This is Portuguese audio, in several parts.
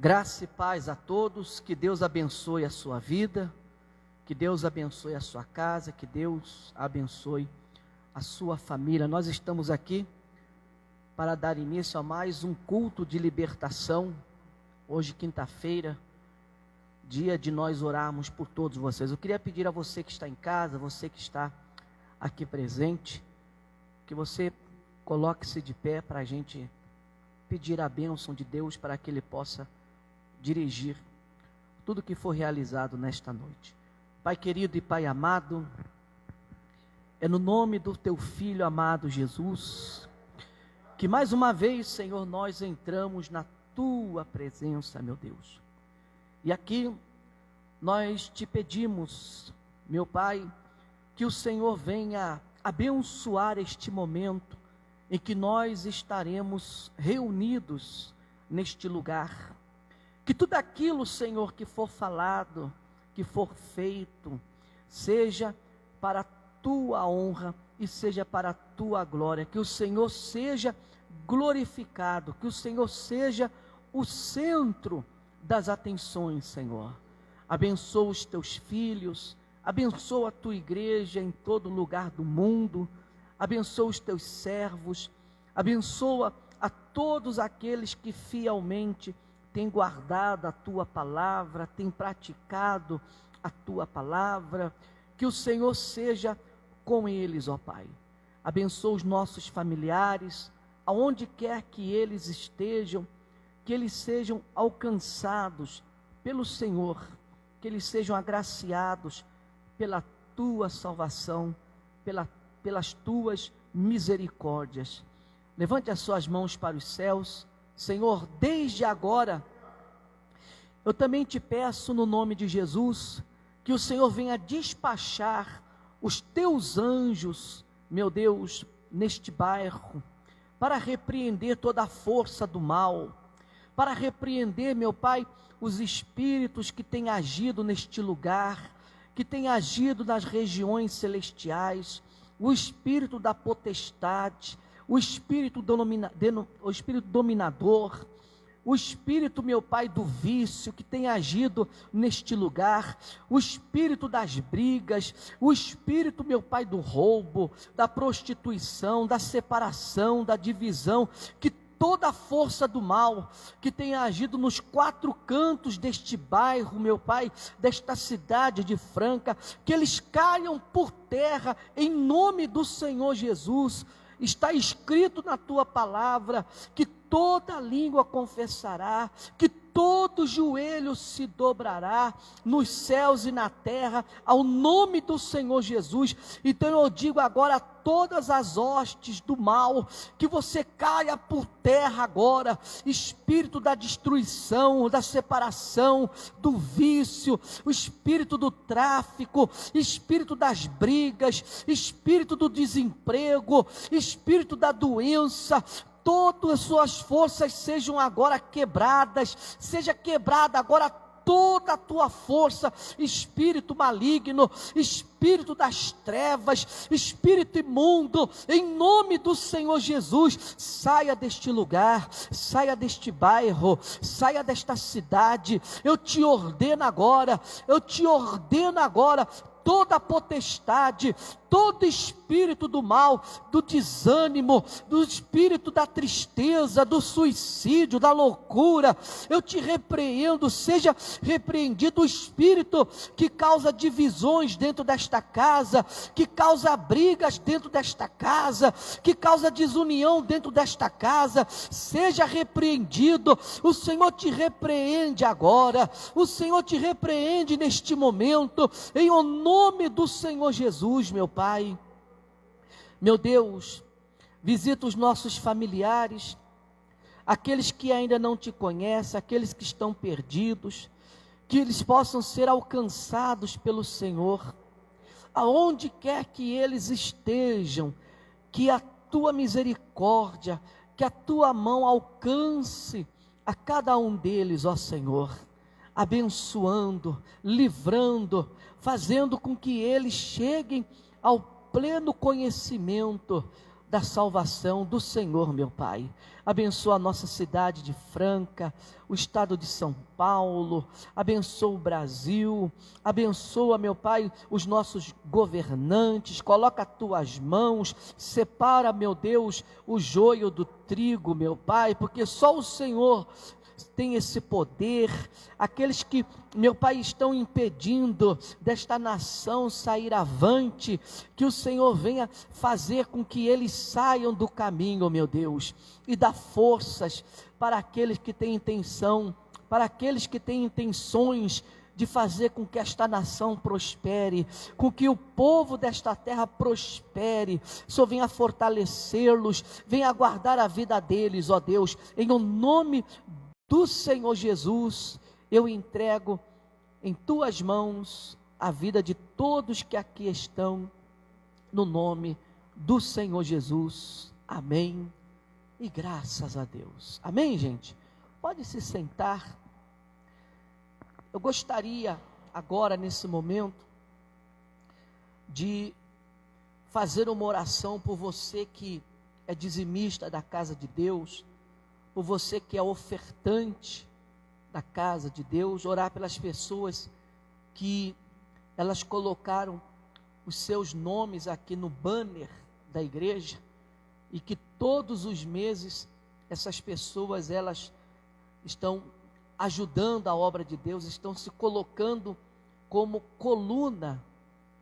Graça e paz a todos, que Deus abençoe a sua vida, que Deus abençoe a sua casa, que Deus abençoe a sua família. Nós estamos aqui para dar início a mais um culto de libertação, hoje quinta-feira, dia de nós orarmos por todos vocês. Eu queria pedir a você que está em casa, você que está aqui presente, que você coloque-se de pé para a gente pedir a bênção de Deus para que Ele possa dirigir tudo que for realizado nesta noite. Pai querido e Pai amado, é no nome do Teu Filho amado Jesus, que mais uma vez, Senhor, nós entramos na Tua presença, meu Deus. E aqui nós te pedimos, meu Pai, que o Senhor venha abençoar este momento em que nós estaremos reunidos neste lugar. Que tudo aquilo, Senhor, que for falado, que for feito, seja para a Tua honra e seja para a Tua glória. Que o Senhor seja glorificado, que o Senhor seja o centro das atenções, Senhor. Abençoa os Teus filhos, abençoa a Tua igreja em todo lugar do mundo, abençoa os Teus servos, abençoa a todos aqueles que fielmente têm guardado a Tua palavra, têm praticado a Tua palavra. Que o Senhor seja com eles, ó Pai. Abençoa os nossos familiares, aonde quer que eles estejam, que eles sejam alcançados pelo Senhor, que eles sejam agraciados pela Tua salvação, pelas Tuas misericórdias. Levante as suas mãos para os céus. Senhor, desde agora, eu também te peço no nome de Jesus, que o Senhor venha despachar os Teus anjos, meu Deus, neste bairro, para repreender toda a força do mal, para repreender, meu Pai, os espíritos que têm agido neste lugar, que têm agido nas regiões celestiais, o espírito da potestade, o espírito dominador, o espírito, meu Pai, do vício que tem agido neste lugar, o espírito das brigas, o espírito, meu Pai, do roubo, da prostituição, da separação, da divisão, que toda a força do mal que tem agido nos quatro cantos deste bairro, meu Pai, desta cidade de Franca, que eles caiam por terra em nome do Senhor Jesus. Está escrito na Tua palavra que toda língua confessará, que todo joelho se dobrará nos céus e na terra ao nome do Senhor Jesus. Então eu digo agora a todas as hostes do mal, que você caia por terra agora, espírito da destruição, da separação, do vício, o espírito do tráfico, espírito das brigas, espírito do desemprego, espírito da doença, todas as suas forças sejam agora quebradas, seja quebrada agora toda a tua força, espírito maligno, espírito das trevas, espírito imundo, em nome do Senhor Jesus, saia deste lugar, saia deste bairro, saia desta cidade. Eu te ordeno agora, toda a potestade, todo espírito do mal, do desânimo, do espírito da tristeza, do suicídio, da loucura, eu te repreendo. Seja repreendido o espírito que causa divisões dentro desta casa, que causa brigas dentro desta casa, que causa desunião dentro desta casa, seja repreendido. O Senhor te repreende agora, o Senhor te repreende neste momento, em nome do Senhor Jesus, meu Pai. Meu Deus, visita os nossos familiares, aqueles que ainda não te conhecem, aqueles que estão perdidos, que eles possam ser alcançados pelo Senhor, aonde quer que eles estejam, que a Tua misericórdia, que a Tua mão alcance a cada um deles, ó Senhor, abençoando, livrando, fazendo com que eles cheguem ao pleno conhecimento da salvação do Senhor, meu Pai. Abençoa a nossa cidade de Franca, o estado de São Paulo, abençoa o Brasil, abençoa, meu Pai, os nossos governantes, coloca as tuas mãos, separa, meu Deus, o joio do trigo, meu Pai, porque só o Senhor tem esse poder. Aqueles que, meu Pai, estão impedindo desta nação sair avante, que o Senhor venha fazer com que eles saiam do caminho, meu Deus, e dá forças para aqueles que têm intenção, para aqueles que têm intenções de fazer com que esta nação prospere, com que o povo desta terra prospere. O Senhor venha fortalecê-los, venha guardar a vida deles, ó Deus, em o nome do Senhor Jesus. Eu entrego em tuas mãos a vida de todos que aqui estão, no nome do Senhor Jesus. Amém. E graças a Deus. Amém, gente? Pode se sentar. Eu gostaria agora, nesse momento, de fazer uma oração por você que é dizimista da casa de Deus, por você que é ofertante da casa de Deus, orar pelas pessoas que elas colocaram os seus nomes aqui no banner da igreja, e que todos os meses essas pessoas, elas estão ajudando a obra de Deus, estão se colocando como coluna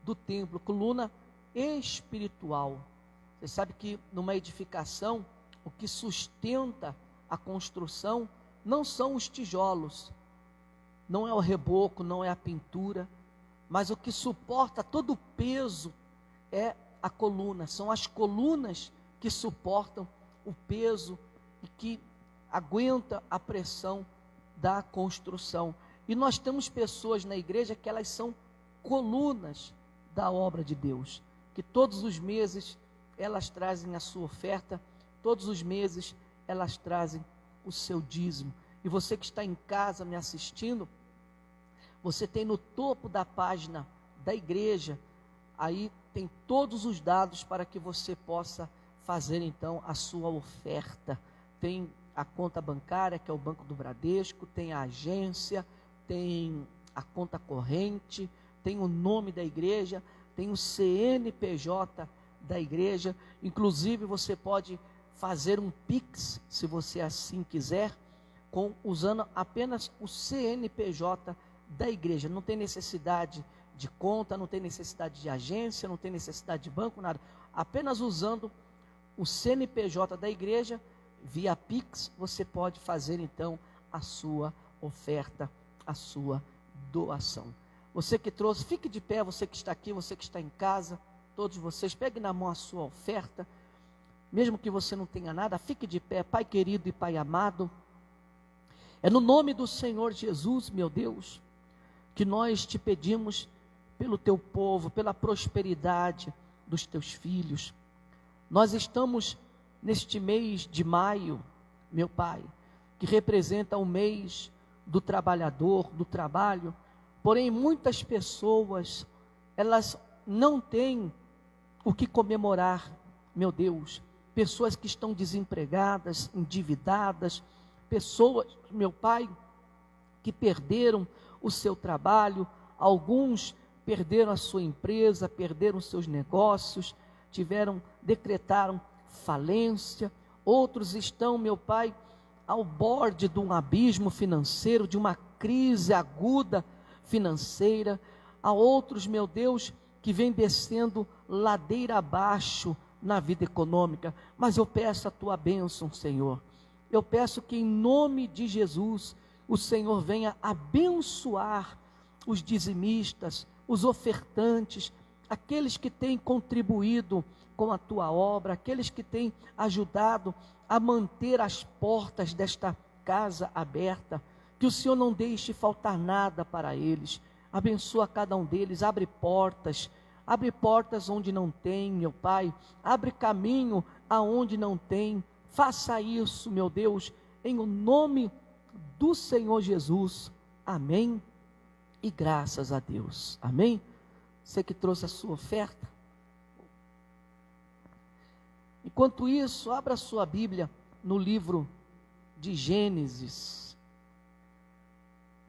do templo, coluna espiritual. Você sabe que numa edificação, o que sustenta a construção não são os tijolos, não é o reboco, não é a pintura, mas o que suporta todo o peso é a coluna, são as colunas que suportam o peso e que aguentam a pressão da construção. E nós temos pessoas na igreja que elas são colunas da obra de Deus, que todos os meses elas trazem a sua oferta, todos os meses elas trazem o seu dízimo. E você que está em casa me assistindo, você tem no topo da página da igreja, aí tem todos os dados para que você possa fazer então a sua oferta. Tem a conta bancária, que é o Banco do Bradesco, tem a agência, tem a conta corrente, tem o nome da igreja, tem o CNPJ da igreja. Inclusive você pode fazer um Pix, se você assim quiser, usando apenas o CNPJ da igreja. Não tem necessidade de conta, não tem necessidade de agência, não tem necessidade de banco, nada. Apenas usando o CNPJ da igreja, via Pix, você pode fazer então a sua oferta, a sua doação. Você que trouxe, fique de pé, você que está aqui, você que está em casa, todos vocês, pegue na mão a sua oferta, mesmo que você não tenha nada, fique de pé. Pai querido e Pai amado, é no nome do Senhor Jesus, meu Deus, que nós te pedimos pelo teu povo, pela prosperidade dos teus filhos. Nós estamos neste mês de maio, meu Pai, que representa o mês do trabalhador, do trabalho, porém muitas pessoas, elas não têm o que comemorar, meu Deus, pessoas que estão desempregadas, endividadas, pessoas, meu Pai, que perderam o seu trabalho, alguns perderam a sua empresa, perderam os seus negócios, decretaram falência, outros estão, meu Pai, ao borde de um abismo financeiro, de uma crise aguda financeira. Há outros, meu Deus, que vêm descendo ladeira abaixo na vida econômica, mas eu peço a tua bênção, Senhor. Eu peço que em nome de Jesus, o Senhor venha abençoar os dizimistas, os ofertantes, aqueles que têm contribuído com a tua obra, aqueles que têm ajudado a manter as portas desta casa aberta, que o Senhor não deixe faltar nada para eles. Abençoa cada um deles, abre portas onde não tem, meu Pai, abre caminho aonde não tem. Faça isso, meu Deus, em o nome do Senhor Jesus. Amém. E graças a Deus. Amém. Você que trouxe a sua oferta, Enquanto isso, abra sua Bíblia no livro de Gênesis.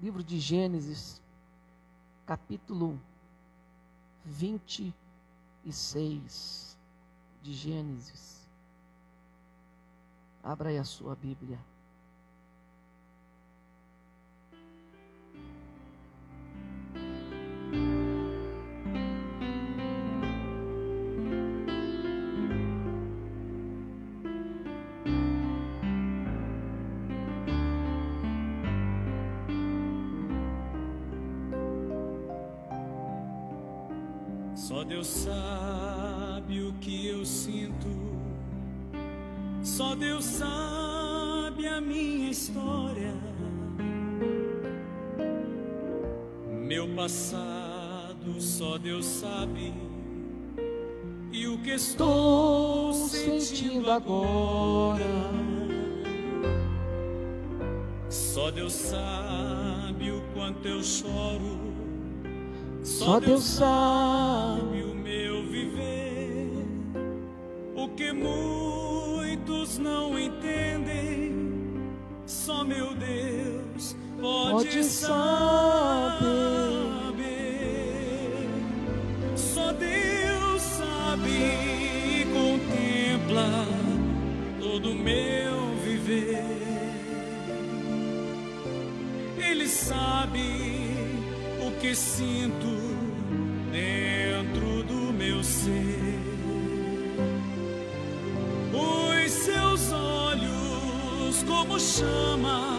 Livro de Gênesis, capítulo 26 de Gênesis. Abra aí a sua Bíblia. Só Deus sabe o que eu sinto, só Deus sabe a minha história, meu passado só Deus sabe, e o que estou sentindo agora. Só Deus sabe o quanto eu choro, só Deus sabe o meu viver, o que muitos não entendem, só meu Deus pode saber. Só Deus sabe e contempla todo o meu viver. Ele sabe o que sinto dentro do meu ser. Os seus olhos como chama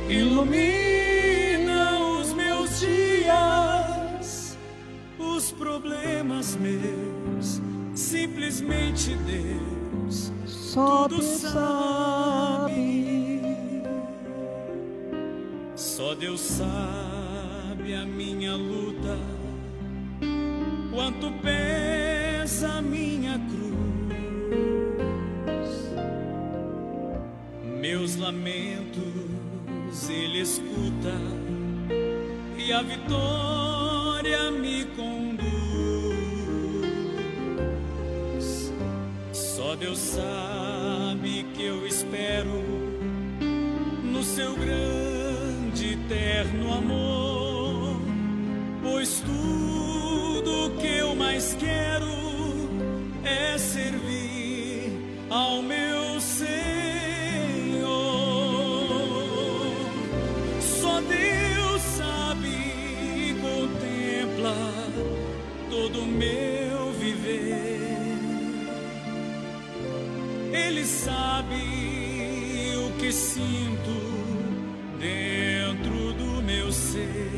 iluminam os meus dias. Os problemas meus, simplesmente Deus Só tudo Deus sabe. Só Deus sabe a minha luta, quanto pesa a minha cruz. Meus lamentos Ele escuta e a vitória me conduz. Só Deus sabe que eu espero no seu grande eterno amor, pois tudo que eu mais quero é servir ao meu Senhor. Só Deus sabe e contempla todo o meu viver. Ele sabe o que sinto dentro do meu ser.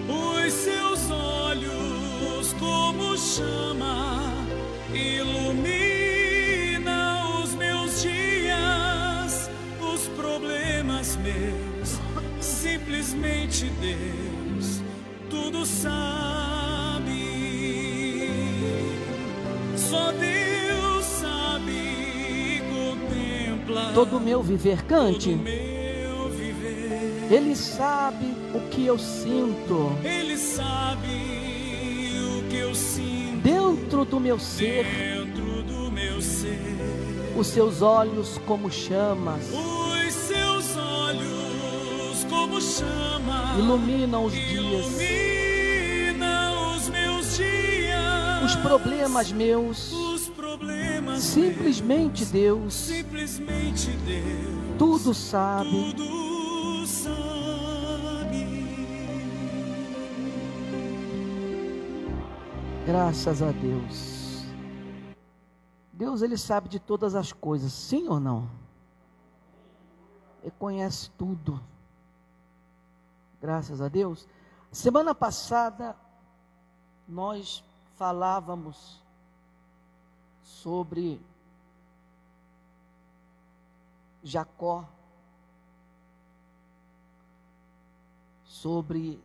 Os seus olhos como chama ilumina os meus dias. Os problemas meus, simplesmente Deus tudo sabe. Só Deus sabe e contempla todo o meu viver. Cante. todo o meu viver. Ele sabe o que eu sinto Ele sabe o que eu sinto dentro do meu ser. dentro do meu ser. Os seus olhos como chamas Os seus olhos como chama iluminam os dias. ilumina os meus dias. Os problemas meus, Os problemas simplesmente Deus simplesmente Deus tudo sabe. tudo sabe. Graças a Deus. Deus, Ele sabe de todas as coisas, sim ou não? Ele conhece tudo. Graças a Deus. Semana passada, nós falávamos sobre Jacó, sobre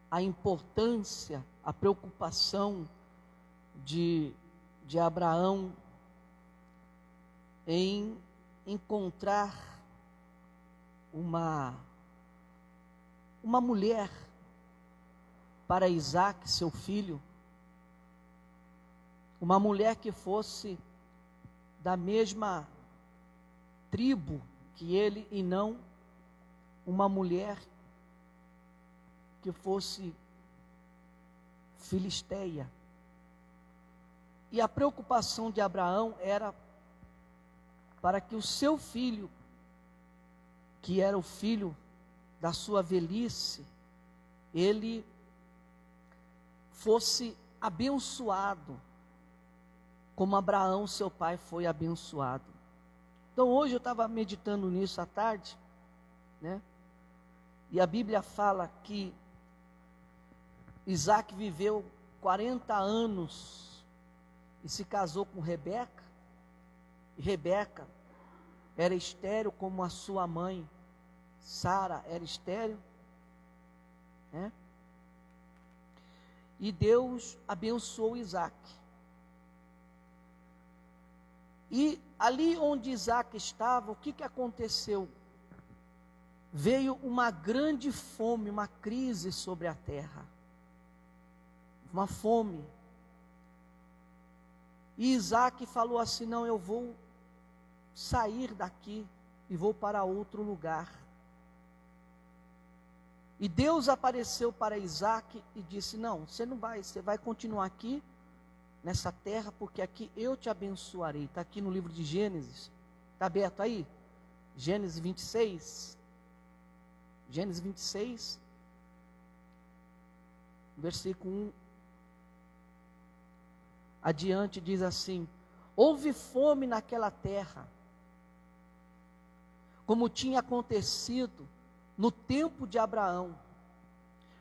a importância, a preocupação de Abraão em encontrar uma mulher para Isaac, seu filho. uma mulher que fosse da mesma tribo que ele e não uma mulher que fosse filisteia. E a preocupação de Abraão era para que o seu filho, que era o filho da sua velhice, ele fosse abençoado, como Abraão, seu pai, foi abençoado. Então hoje eu estava meditando nisso à tarde, né? E a Bíblia fala que Isaac viveu 40 anos e se casou com Rebeca. E Rebeca era estéril como a sua mãe, Sara, era estéril, né? E Deus abençoou Isaac. E ali onde Isaac estava, o que aconteceu? Veio uma grande fome, uma crise sobre a terra. Uma fome. E Isaac falou assim: não, eu vou sair daqui e vou para outro lugar. E Deus apareceu para Isaac e disse: não, você não vai, você vai continuar aqui nessa terra, porque aqui eu te abençoarei. Está aqui no livro de Gênesis, está aberto aí? Gênesis 26. Gênesis 26, versículo 1 adiante, diz assim: houve fome naquela terra, como tinha acontecido no tempo de Abraão.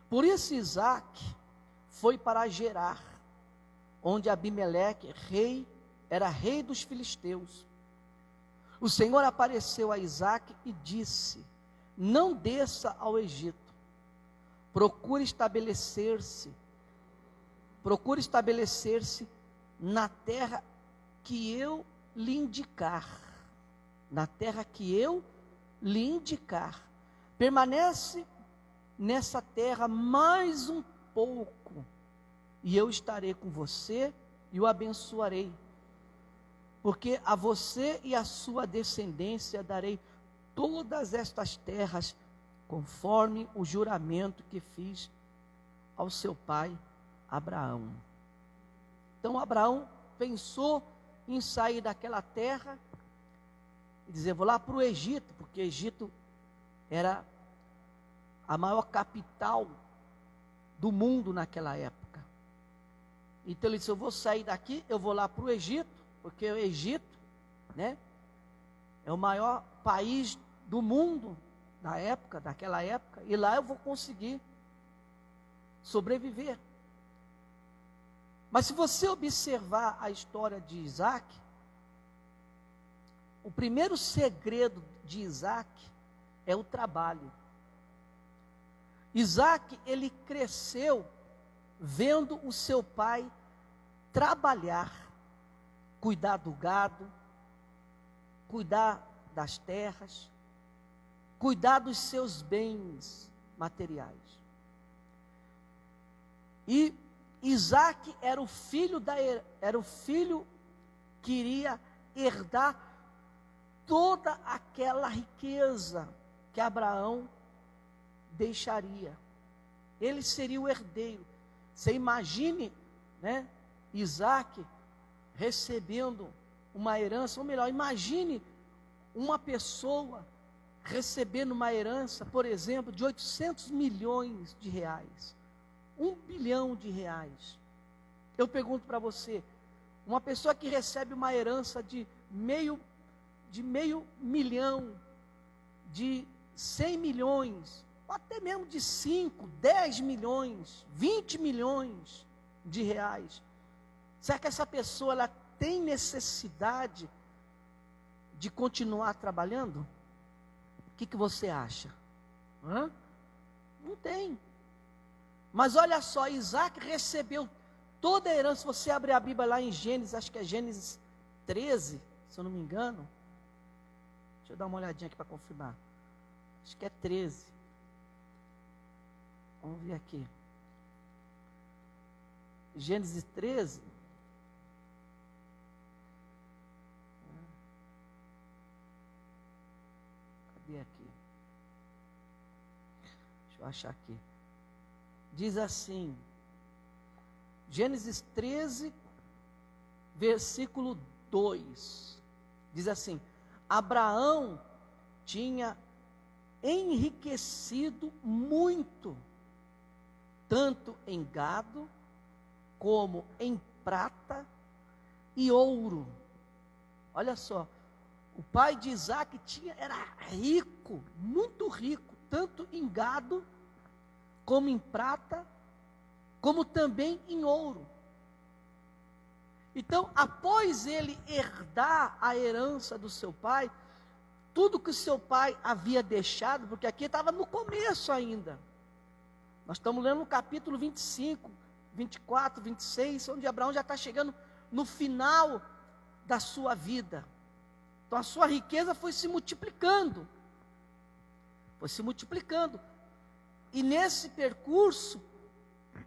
Por isso Isaac foi para Gerar, onde Abimeleque, era rei dos filisteus. O Senhor apareceu a Isaac e disse: não desça ao Egito, procure estabelecer-se na terra que eu lhe indicar, permanece nessa terra mais um pouco, e eu estarei com você e o abençoarei, porque a você e a sua descendência darei todas estas terras, conforme o juramento que fiz ao seu pai Abraão. Então Abraão pensou em sair daquela terra e dizer: vou lá para o Egito, porque o Egito era a maior capital do mundo naquela época. Então ele disse: eu vou sair daqui, eu vou lá para o Egito, porque o Egito, né, é o maior país do mundo daquela época, e lá eu vou conseguir sobreviver. Mas se você observar a história de Isaac, o primeiro segredo de Isaac é o trabalho. Isaac, ele cresceu vendo o seu pai trabalhar, cuidar do gado, cuidar das terras, cuidar dos seus bens materiais. E Isaac era o filho que iria herdar toda aquela riqueza que Abraão deixaria. Ele seria o herdeiro. Você imagine, né, Isaac recebendo uma herança, ou melhor, imagine uma pessoa recebendo uma herança, por exemplo, de 800 milhões de reais, 1 bilhão de reais. Eu pergunto para você, uma pessoa que recebe uma herança de meio milhão, de 100 milhões, ou até mesmo de 5, 10 milhões, 20 milhões de reais, será que essa pessoa ela tem necessidade de continuar trabalhando? O que você acha? Não tem. Mas olha só, Isaac recebeu toda a herança. Se você abrir a Bíblia lá em Gênesis, acho que é Gênesis 13, se eu não me engano. Deixa eu dar uma olhadinha aqui para confirmar. Acho que é 13. Vamos ver aqui. Gênesis 13. Cadê aqui? Deixa eu achar aqui. Diz assim, Gênesis 13, versículo 2. Diz assim: Abraão tinha enriquecido muito, tanto em gado, como em prata e ouro. Olha só, o pai de Isaac era rico, muito rico, tanto em gado, como em prata, como também em ouro. Então, após ele herdar a herança do seu pai, tudo que o seu pai havia deixado, porque aqui estava no começo ainda. Nós estamos lendo no capítulo 25, 24, 26, onde Abraão já está chegando no final da sua vida. Então a sua riqueza foi se multiplicando. Foi se multiplicando. E nesse percurso,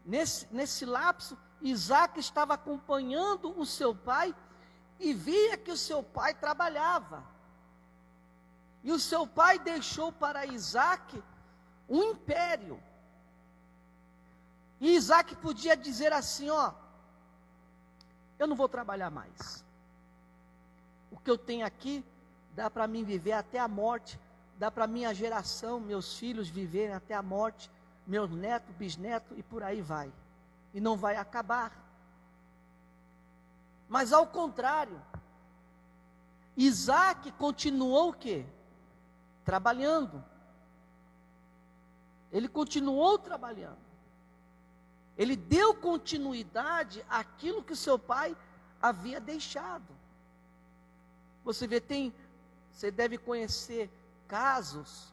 nesse lapso, Isaac estava acompanhando o seu pai e via que o seu pai trabalhava. E o seu pai deixou para Isaac um império. E Isaac podia dizer assim, ó, eu não vou trabalhar mais. O que eu tenho aqui, dá para mim viver até a morte, dá para minha geração, meus filhos viverem até a morte, meus netos, bisnetos e por aí vai. E não vai acabar. Mas ao contrário, Isaac continuou o quê? Trabalhando. Ele continuou trabalhando. Ele deu continuidade àquilo que o seu pai havia deixado. Você deve conhecer casos,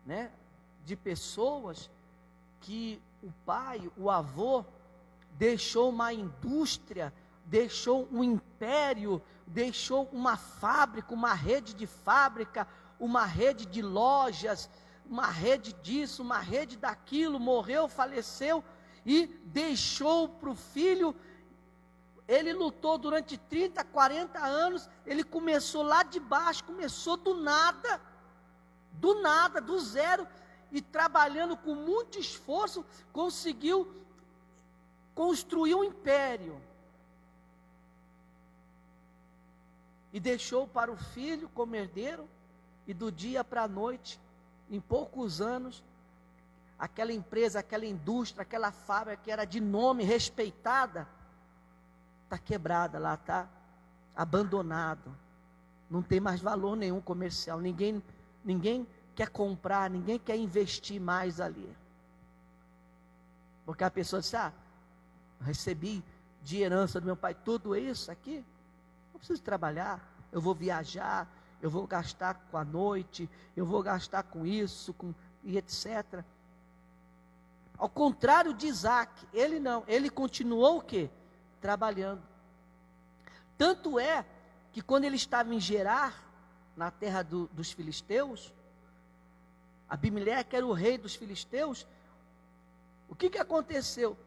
né, de pessoas que o pai, o avô, deixou uma indústria, deixou um império, deixou uma fábrica, uma rede de fábrica, uma rede de lojas, uma rede disso, uma rede daquilo, morreu, faleceu, e deixou para o filho. Ele lutou durante 30, 40 anos, ele começou lá de baixo, começou do nada, do zero, e trabalhando com muito esforço, conseguiu construir um império. E deixou para o filho como herdeiro, e do dia para a noite, em poucos anos, aquela empresa, aquela indústria, aquela fábrica que era de nome, respeitada, está quebrada lá, está abandonado. Não tem mais valor nenhum comercial. Ninguém quer comprar, ninguém quer investir mais ali. Porque a pessoa diz, recebi de herança do meu pai tudo isso aqui, não preciso trabalhar, eu vou viajar, eu vou gastar com a noite, eu vou gastar com isso, e etc. Ao contrário de Isaac, ele não, ele continuou o quê? Trabalhando. Tanto é que quando ele estava em Gerar, na terra dos filisteus, Abimeleque era o rei dos filisteus, o que aconteceu?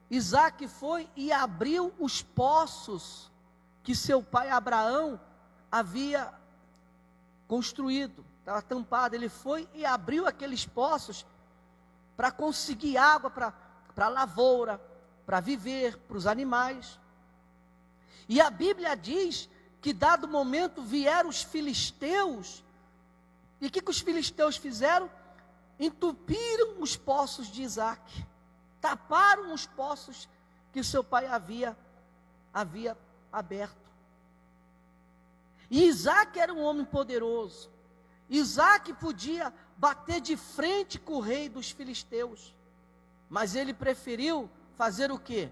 Isaac foi e abriu os poços que seu pai Abraão havia construído, estava tampado. Ele foi e abriu aqueles poços para conseguir água para a lavoura, para viver, para os animais. E a Bíblia diz que dado momento vieram os filisteus, e o que os filisteus fizeram? Entupiram os poços de Isaac, taparam os poços que seu pai havia aberto. E Isaac era um homem poderoso. Isaac podia bater de frente com o rei dos filisteus, mas ele preferiu fazer o quê?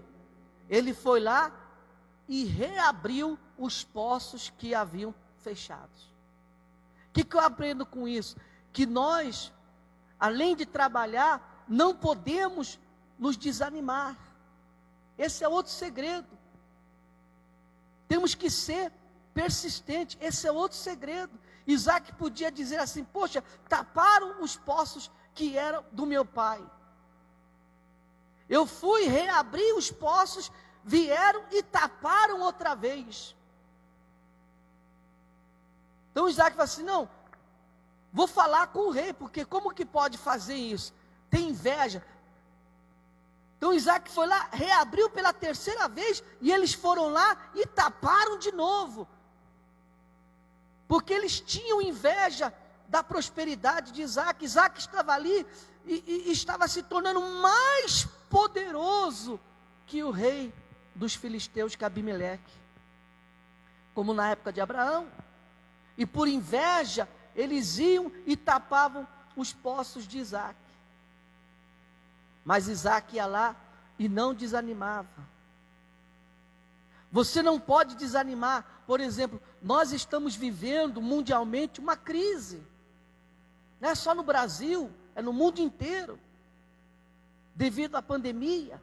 Ele foi lá e reabriu os poços que haviam fechados. O que eu aprendo com isso? Que nós, além de trabalhar, não podemos nos desanimar. Esse é outro segredo. Temos que ser persistentes. Esse é outro segredo. Isaac podia dizer assim, poxa, taparam os poços que eram do meu pai. Eu fui reabrir os poços, vieram e taparam outra vez. Então Isaac fala assim, não, vou falar com o rei, porque como que pode fazer isso? Tem inveja. Então Isaac foi lá, reabriu pela terceira vez, e eles foram lá e taparam de novo. Porque eles tinham inveja da prosperidade de Isaac. Isaac estava ali e estava se tornando mais poderoso que o rei dos filisteus, que é Abimeleque. Como na época de Abraão. E por inveja, eles iam e tapavam os poços de Isaac. Mas Isaac ia lá e não desanimava. Você não pode desanimar. Por exemplo, nós estamos vivendo mundialmente uma crise. Não é só no Brasil, é no mundo inteiro. Devido à pandemia.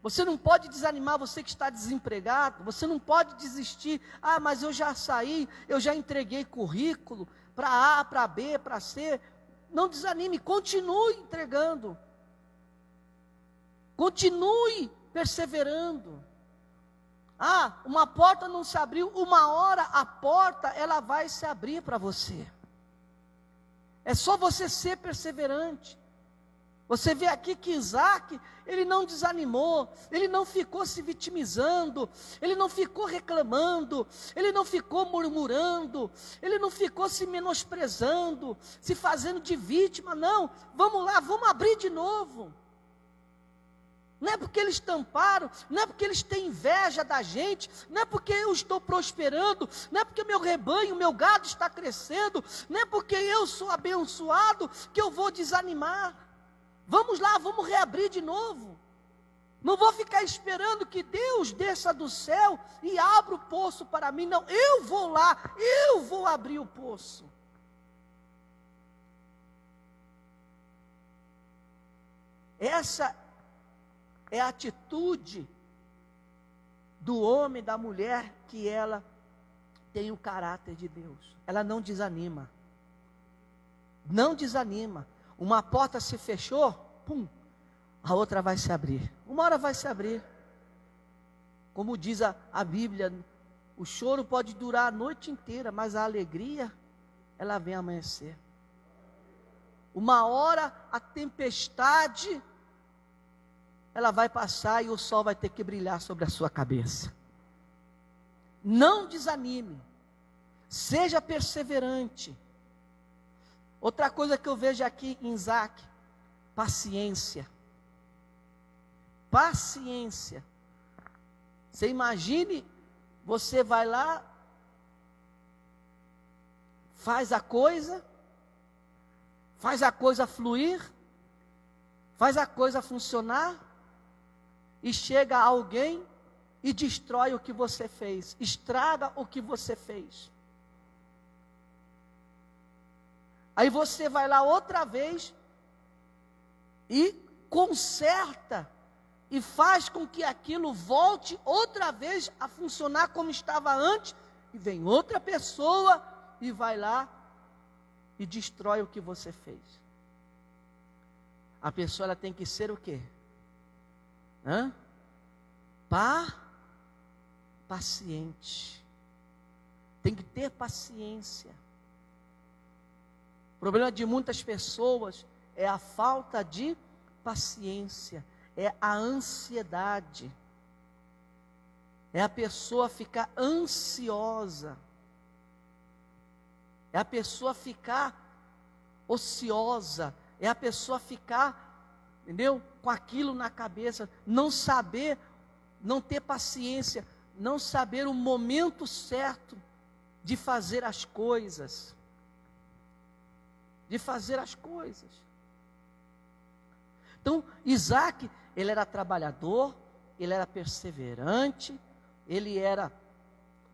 Você não pode desanimar, você que está desempregado. Você não pode desistir. Ah, mas eu já saí, eu já entreguei currículo para A, para B, para C. Não desanime, continue entregando. Continue perseverando. Ah, uma porta não se abriu, uma hora a porta ela vai se abrir para você. É só você ser perseverante. Você vê aqui que Isaac, ele não desanimou, ele não ficou se vitimizando, ele não ficou reclamando, ele não ficou murmurando, ele não ficou se menosprezando, se fazendo de vítima. Não, vamos lá, vamos abrir de novo. Não é porque eles tamparam, não é porque eles têm inveja da gente, não é porque eu estou prosperando, não é porque meu rebanho, meu gado está crescendo, não é porque eu sou abençoado que eu vou desanimar. Vamos lá, vamos reabrir de novo. Não vou ficar esperando que Deus desça do céu e abra o poço para mim. Não, eu vou lá, eu vou abrir o poço. Essa é a atitude do homem, da mulher, que ela tem o caráter de Deus. Ela não desanima. Não desanima. Uma porta se fechou, pum, a outra vai se abrir. Uma hora vai se abrir. Como diz a Bíblia, o choro pode durar a noite inteira, mas a alegria, ela vem amanhecer. Uma hora a tempestade, ela vai passar e o sol vai ter que brilhar sobre a sua cabeça. Não desanime. Seja perseverante. Outra coisa que eu vejo aqui em Isaac, paciência. Paciência. Você imagine, você vai lá, faz a coisa fluir, faz a coisa funcionar, e chega alguém e destrói o que você fez, estraga o que você fez. Aí você vai lá outra vez e conserta e faz com que aquilo volte outra vez a funcionar como estava antes, e vem outra pessoa e vai lá e destrói o que você fez. A pessoa ela tem que ser o quê? Paciente. Tem que ter paciência. O problema de muitas pessoas é a falta de paciência, é a ansiedade, é a pessoa ficar ansiosa, é a pessoa ficar ociosa, é a pessoa ficar, entendeu? Com aquilo na cabeça, não saber, não ter paciência, não saber o momento certo de fazer as coisas. Então, Isaac, ele era trabalhador, ele era perseverante, ele era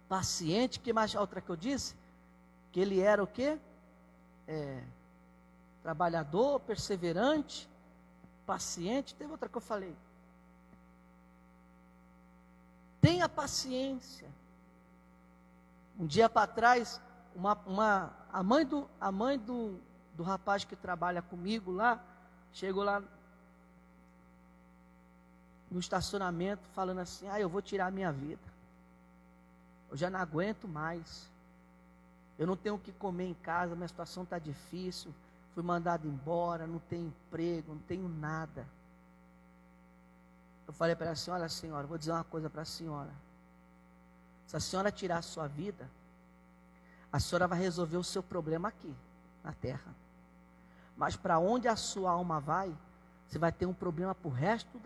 paciente. Que mais outra que eu disse? Que ele era o quê? Trabalhador, perseverante, paciente. Teve outra que eu falei. Tenha paciência. Um dia para trás, a mãe do rapaz que trabalha comigo lá, chegou lá no estacionamento falando assim: eu vou tirar a minha vida, eu já não aguento mais. Eu não tenho o que comer em casa, minha situação está difícil, fui mandado embora, não tenho emprego, não tenho nada. Eu falei para ela assim, olha senhora, vou dizer uma coisa para a senhora. Se a senhora tirar a sua vida, a senhora vai resolver o seu problema aqui, na terra. Mas para onde a sua alma vai, você vai ter um problema para o resto,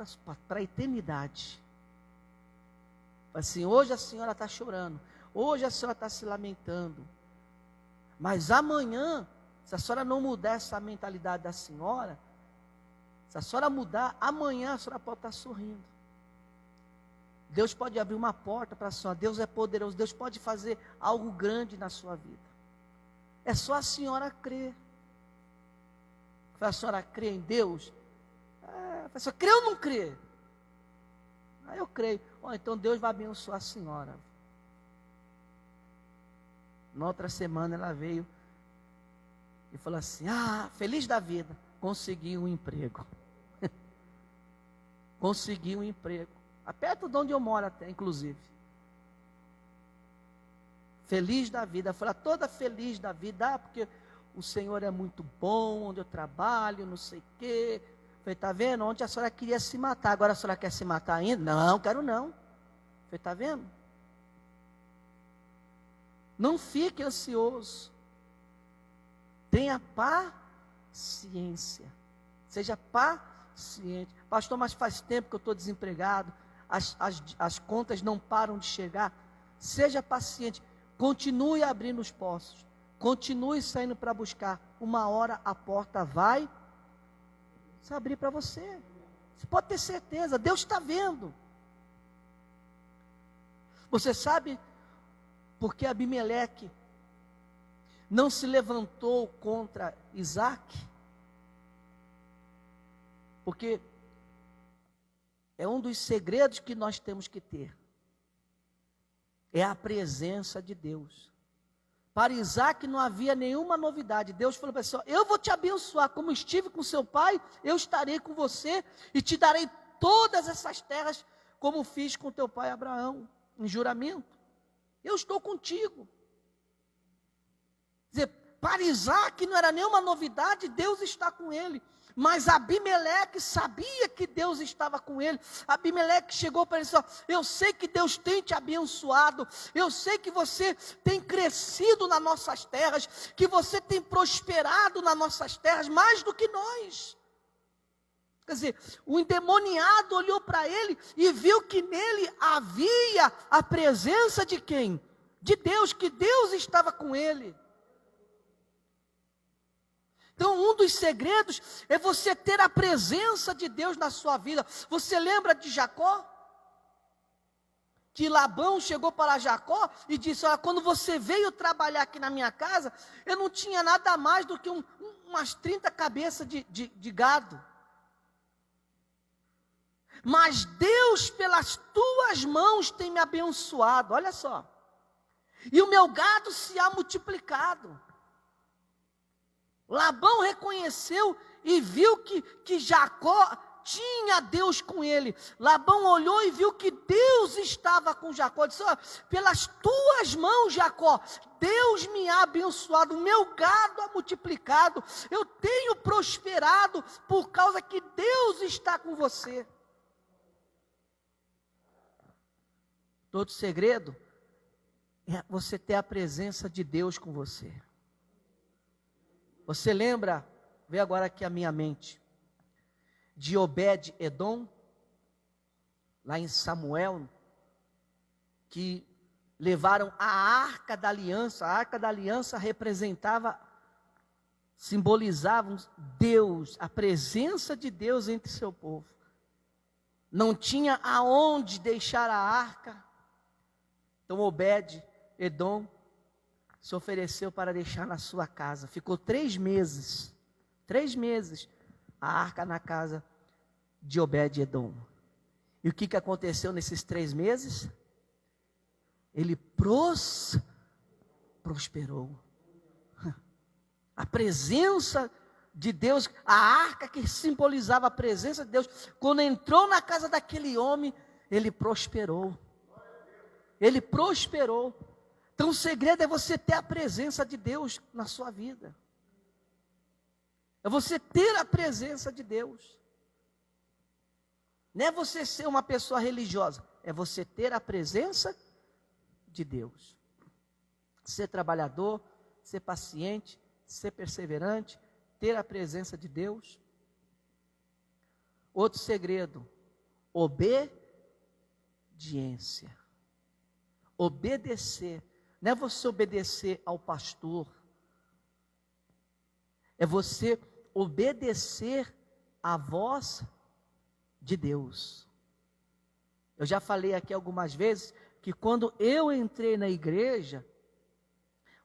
para a eternidade. Assim, hoje a senhora está chorando, hoje a senhora está se lamentando. Mas amanhã, se a senhora não mudar essa mentalidade da senhora, se a senhora mudar, amanhã a senhora pode estar sorrindo. Deus pode abrir uma porta para a senhora. Deus é poderoso. Deus pode fazer algo grande na sua vida. É só a senhora crer. A senhora crê em Deus? A senhora crê ou não crê? Aí eu creio. Então Deus vai abençoar a senhora. Na outra semana ela veio e falou assim, feliz da vida, consegui um emprego. Consegui um emprego. Perto de onde eu moro até, inclusive. Feliz da vida. Falei, toda feliz da vida, porque o Senhor é muito bom, onde eu trabalho, não sei o quê. Falei, tá vendo? Ontem a senhora queria se matar, agora a senhora quer se matar ainda? Não, quero não. Falei, tá vendo? Não fique ansioso. Tenha paciência. Seja paciente. Pastor, mas faz tempo que eu estou desempregado. As contas não param de chegar. Seja paciente. Continue abrindo os poços. Continue saindo para buscar. Uma hora a porta vai se abrir para você. Você pode ter certeza. Deus está vendo. Você sabe por que Abimeleque não se levantou contra Isaac? Porque é um dos segredos que nós temos que ter. É a presença de Deus. Para Isaac não havia nenhuma novidade. Deus falou para ele, eu vou te abençoar, como estive com seu pai, eu estarei com você e te darei todas essas terras, como fiz com teu pai Abraão, em juramento. Eu estou contigo. Quer dizer, para Isaac não era nenhuma novidade, Deus está com ele. Mas Abimeleque sabia que Deus estava com ele. Abimeleque chegou para ele e disse, eu sei que Deus tem te abençoado, eu sei que você tem crescido nas nossas terras, que você tem prosperado nas nossas terras, mais do que nós. Quer dizer, o endemoniado olhou para ele e viu que nele havia a presença de quem? De Deus, que Deus estava com ele. Então, um dos segredos é você ter a presença de Deus na sua vida. Você lembra de Jacó? Que Labão chegou para Jacó e disse, olha, quando você veio trabalhar aqui na minha casa, eu não tinha nada mais do que umas 30 cabeças de gado. Mas Deus, pelas tuas mãos, tem me abençoado. Olha só. E o meu gado se há multiplicado. Labão reconheceu e viu que Jacó tinha Deus com ele. Labão olhou e viu que Deus estava com Jacó. Disse, pelas tuas mãos, Jacó, Deus me ha abençoado, o meu gado ha multiplicado, eu tenho prosperado por causa que Deus está com você. Todo segredo é você ter a presença de Deus com você. Você lembra, vê agora aqui a minha mente, de Obed-Edom, lá em Samuel, que levaram a Arca da Aliança. A Arca da Aliança simbolizava Deus, a presença de Deus entre seu povo. Não tinha aonde deixar a arca. Então Obed-Edom se ofereceu para deixar na sua casa. Ficou 3 meses, a arca na casa de Obed-Edom. E o que aconteceu nesses 3 meses? Ele prosperou. A presença de Deus, a arca que simbolizava a presença de Deus, quando entrou na casa daquele homem, ele prosperou. Ele prosperou. Então o segredo é você ter a presença de Deus na sua vida. É você ter a presença de Deus. Não é você ser uma pessoa religiosa, é você ter a presença de Deus. Ser trabalhador, ser paciente, ser perseverante, ter a presença de Deus. Outro segredo, obediência. Obedecer. Não é você obedecer ao pastor, é você obedecer à voz de Deus. Eu já falei aqui algumas vezes que quando eu entrei na igreja,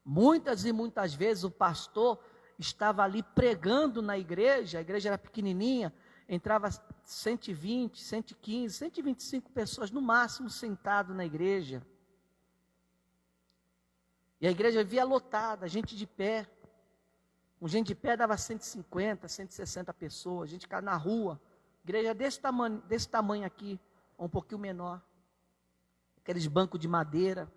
muitas e muitas vezes o pastor estava ali pregando na igreja, a igreja era pequenininha, entrava 120, 115, 125 pessoas no máximo sentado na igreja. E a igreja vivia lotada, gente de pé. Um gente de pé dava 150, 160 pessoas, a gente ficava na rua. Igreja desse tamanho aqui, um pouquinho menor. Aqueles bancos de madeira.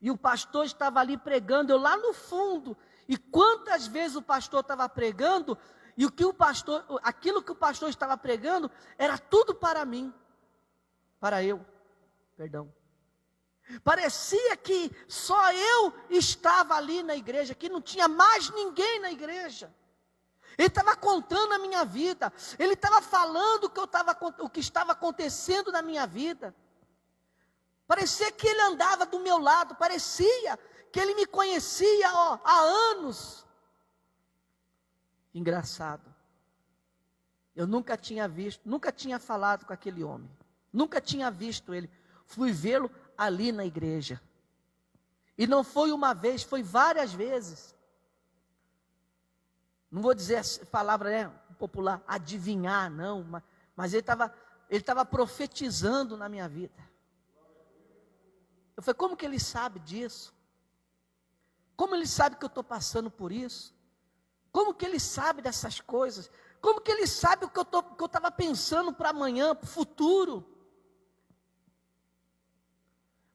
E o pastor estava ali pregando, eu lá no fundo. E quantas vezes o pastor estava pregando, e aquilo que o pastor estava pregando, era tudo para mim. Perdão. Parecia que só eu estava ali na igreja, que não tinha mais ninguém na igreja. Ele estava contando a minha vida, ele estava falando o que estava acontecendo na minha vida. Parecia que ele andava do meu lado, parecia que ele me conhecia há anos. Engraçado. Eu nunca tinha visto, nunca tinha falado com aquele homem, nunca tinha visto ele. Fui vê-lo ali na igreja. E não foi uma vez, foi várias vezes. Não vou dizer a palavra popular, adivinhar, não, mas ele estava profetizando na minha vida. Eu falei, como que ele sabe disso? Como ele sabe que eu estou passando por isso? Como que ele sabe dessas coisas? Como que ele sabe o que eu estava pensando para amanhã, para o futuro?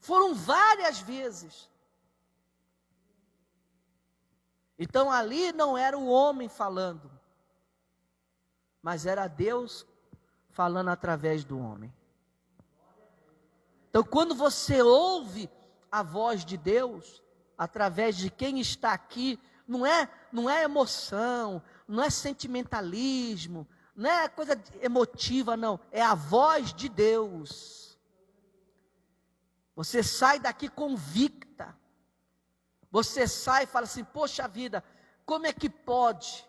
Foram várias vezes. Então ali não era o homem falando, mas era Deus falando através do homem. Então quando você ouve a voz de Deus, através de quem está aqui, não é emoção, não é sentimentalismo, não é coisa emotiva, não, é a voz de Deus. Você sai daqui convicta. Você sai e fala assim, poxa vida, como é que pode?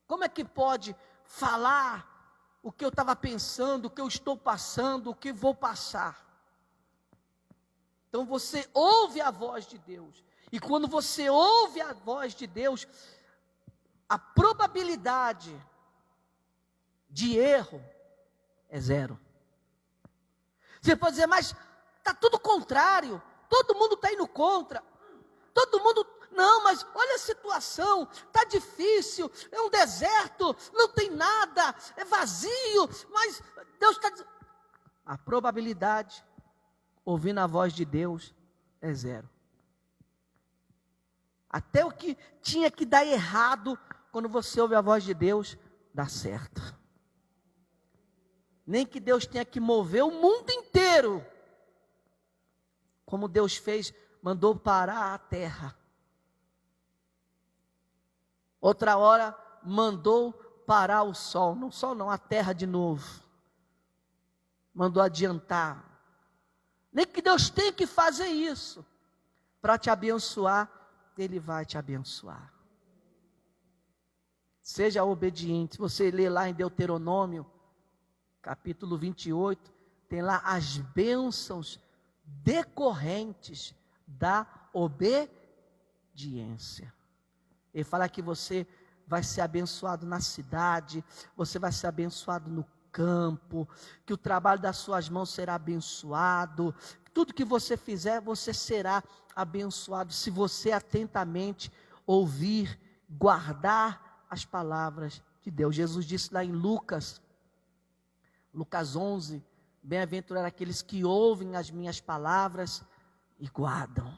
Como é que pode falar o que eu estava pensando, o que eu estou passando, o que vou passar? Então você ouve a voz de Deus. E quando você ouve a voz de Deus, a probabilidade de erro é zero. Você pode dizer, mas está tudo contrário, todo mundo está indo contra, todo mundo, não, mas olha a situação, está difícil, é um deserto, não tem nada, é vazio, mas Deus está dizendo, a probabilidade, ouvindo a voz de Deus, é zero. Até o que tinha que dar errado, quando você ouve a voz de Deus, dá certo. Nem que Deus tenha que mover o mundo inteiro, como Deus fez, mandou parar a terra. Outra hora, mandou parar o sol não, a terra de novo. Mandou adiantar. Nem que Deus tenha que fazer isso, para te abençoar, Ele vai te abençoar. Seja obediente. Se você ler lá em Deuteronômio, capítulo 28, tem lá as bênçãos decorrentes da obediência. Ele fala que você vai ser abençoado na cidade, você vai ser abençoado no campo, que o trabalho das suas mãos será abençoado, tudo que você fizer, você será abençoado, se você atentamente ouvir, guardar as palavras de Deus. Jesus disse lá em Lucas 11, Bem-aventurados aqueles que ouvem as minhas palavras e guardam.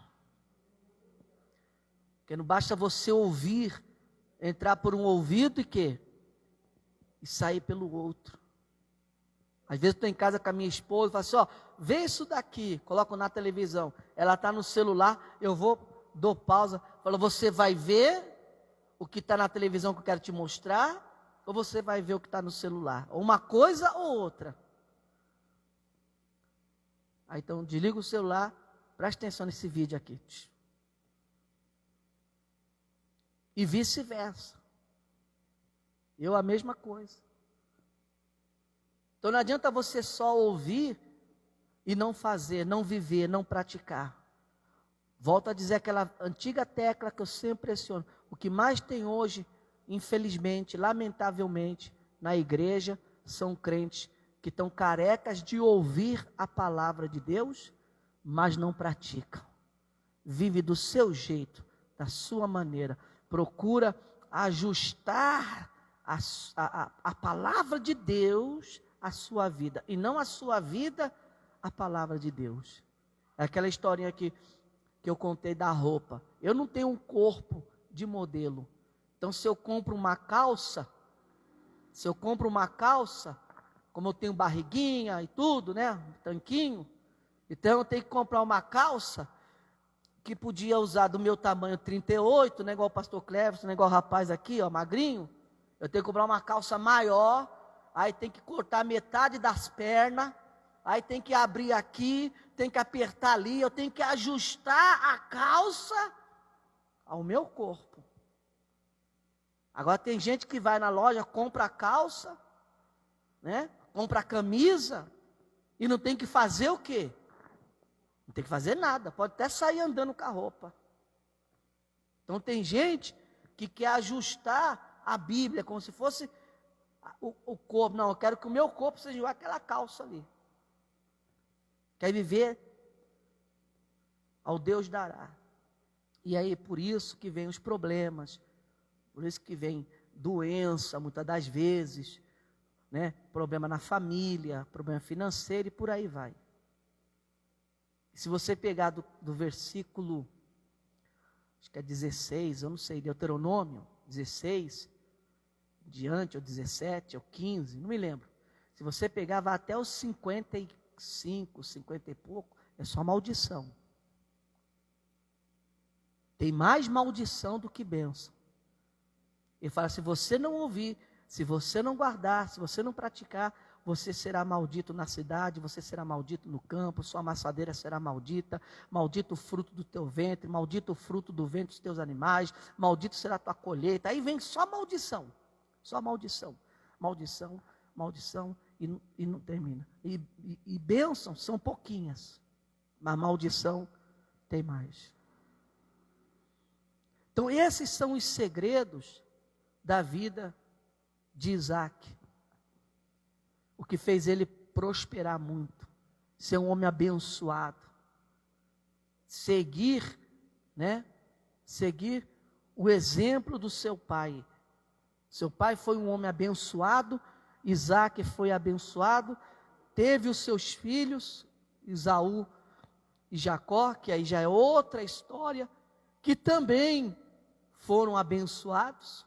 Porque não basta você ouvir, entrar por um ouvido e sair pelo outro. Às vezes eu estou em casa com a minha esposa e falo assim, ó, vê isso daqui, coloco na televisão. Ela está no celular, eu dou pausa, falo, você vai ver o que está na televisão que eu quero te mostrar, ou você vai ver o que está no celular? Ou uma coisa ou outra. Aí então desliga o celular, presta atenção nesse vídeo aqui. E vice-versa. Eu a mesma coisa. Então não adianta você só ouvir e não fazer, não viver, não praticar. Volto a dizer aquela antiga tecla que eu sempre pressiono. O que mais tem hoje, infelizmente, lamentavelmente, na igreja, são crentes que estão carecas de ouvir a palavra de Deus, mas não praticam. Vive do seu jeito, da sua maneira. Procura ajustar a palavra de Deus à sua vida, e não a sua vida à palavra de Deus. É aquela historinha que eu contei da roupa. Eu não tenho um corpo de modelo. Então, se eu compro uma calça, como eu tenho barriguinha e tudo, né, um tanquinho, então eu tenho que comprar uma calça que podia usar do meu tamanho 38, né, igual o pastor Cleverson, né, igual o rapaz aqui, ó, magrinho. Eu tenho que comprar uma calça maior, aí tem que cortar metade das pernas, aí tem que abrir aqui, tem que apertar ali, eu tenho que ajustar a calça ao meu corpo. Agora tem gente que vai na loja, compra a calça, né? Compra a camisa e não tem que fazer o quê? Não tem que fazer nada, pode até sair andando com a roupa. Então tem gente que quer ajustar a Bíblia como se fosse o corpo. Não, eu quero que o meu corpo seja igual aquela calça ali. Quer viver ao Deus dará. E aí por isso que vem os problemas, por isso que vem doença, muitas das vezes, né? Problema na família, problema financeiro e por aí vai. Se você pegar do versículo, acho que é 16, eu não sei, Deuteronômio 16, diante, ou 17, ou 15, não me lembro. Se você pegar, vai até os 55, 50 e pouco, é só maldição. Tem mais maldição do que bênção. Ele fala, se você não ouvir, se você não guardar, se você não praticar, você será maldito na cidade, você será maldito no campo, sua amassadeira será maldita, maldito o fruto do teu ventre, maldito o fruto do ventre dos teus animais, maldito será a tua colheita. Aí vem só maldição, maldição e não termina. E bênçãos são pouquinhas, mas maldição tem mais. Então esses são os segredos da vida de Isaac. O que fez ele prosperar muito, ser um homem abençoado, seguir o exemplo do seu pai. Seu pai foi um homem abençoado, Isaac foi abençoado, teve os seus filhos, Esaú e Jacó, que aí já é outra história, que também foram abençoados,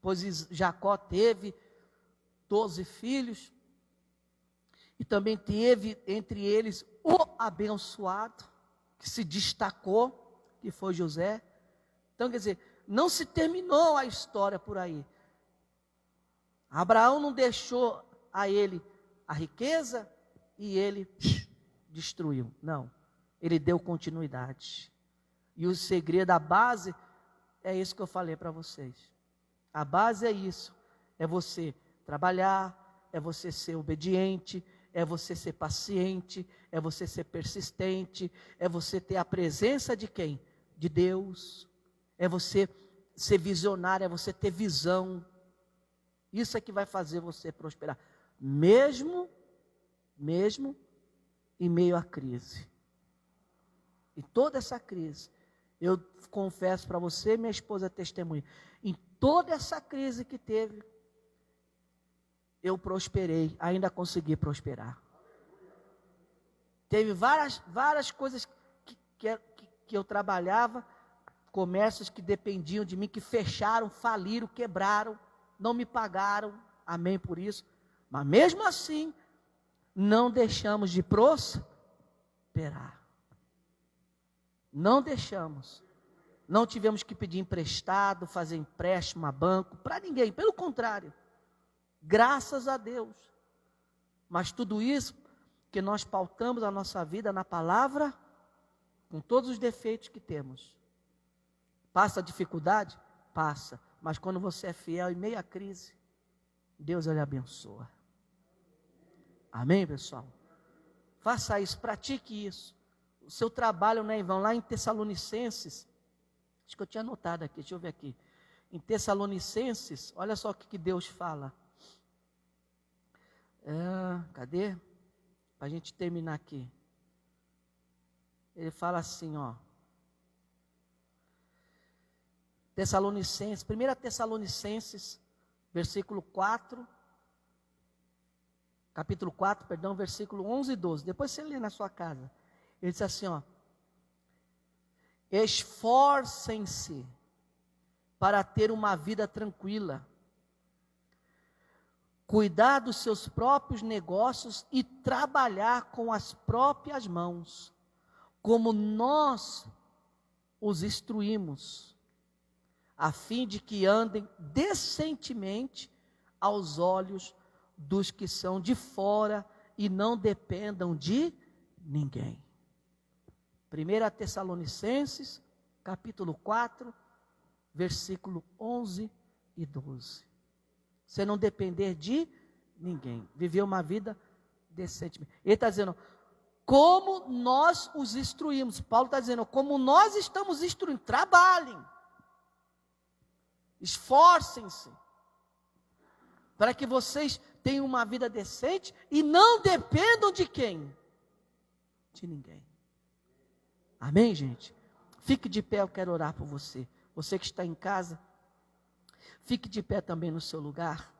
pois Jacó teve 12 filhos, e também teve entre eles o abençoado, que se destacou, que foi José. Então, quer dizer, não se terminou a história por aí. Abraão não deixou a ele a riqueza e ele destruiu. Não, ele deu continuidade. E o segredo, a base, é isso que eu falei para vocês. A base é isso, é você trabalhar, é você ser obediente, é você ser paciente, é você ser persistente, é você ter a presença de quem? De Deus, é você ser visionário, é você ter visão. Isso é que vai fazer você prosperar, mesmo em meio à crise. E toda essa crise, eu confesso para você, minha esposa é testemunha, em toda essa crise que teve, eu prosperei, ainda consegui prosperar. Teve várias coisas que eu trabalhava, comércios que dependiam de mim, que fecharam, faliram, quebraram, não me pagaram, amém por isso. Mas mesmo assim, não deixamos de prosperar. Não deixamos. Não tivemos que pedir emprestado, fazer empréstimo a banco, para ninguém, pelo contrário. Graças a Deus. Mas tudo isso que nós pautamos a nossa vida na palavra, com todos os defeitos que temos. Passa dificuldade? Passa. Mas quando você é fiel em meio à crise, Deus lhe abençoa. Amém, pessoal? Faça isso, pratique isso. O seu trabalho não é em vão. Lá em Tessalonicenses, acho que eu tinha anotado aqui, deixa eu ver aqui. Em Tessalonicenses, olha só o que Deus fala. Cadê? Para a gente terminar aqui. Ele fala assim, ó. Tessalonicenses, 1 Tessalonicenses, versículo 4, capítulo 4, perdão, versículo 11 e 12. Depois você lê na sua casa. Ele diz assim, ó. Esforcem-se para ter uma vida tranquila, cuidar dos seus próprios negócios e trabalhar com as próprias mãos, como nós os instruímos, a fim de que andem decentemente aos olhos dos que são de fora e não dependam de ninguém. 1 Tessalonicenses, capítulo 4, versículo 11 e 12. Você não depender de ninguém, viver uma vida decentemente. Ele está dizendo, como nós os instruímos. Paulo está dizendo, como nós estamos instruindo, trabalhem, esforcem-se, para que vocês tenham uma vida decente e não dependam de quem? De ninguém. Amém, gente? Fique de pé, eu quero orar por você. Você que está em casa, fique de pé também no seu lugar,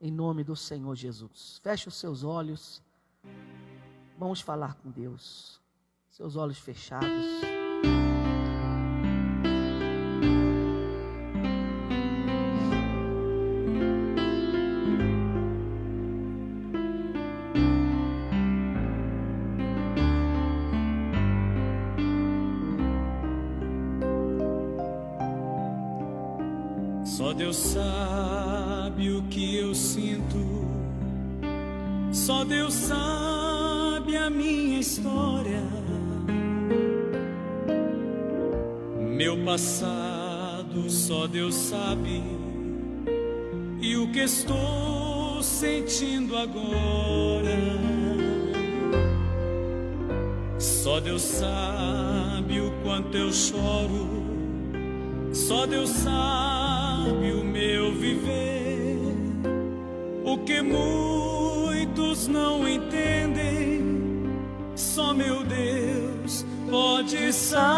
em nome do Senhor Jesus. Feche os seus olhos, vamos falar com Deus. Seus olhos fechados. Só Deus sabe o que eu sinto, só Deus sabe a minha história, meu passado só Deus sabe, e o que estou sentindo agora. Só Deus sabe o quanto eu choro, só Deus sabe o meu viver, o que muitos não entendem, só meu Deus pode saber.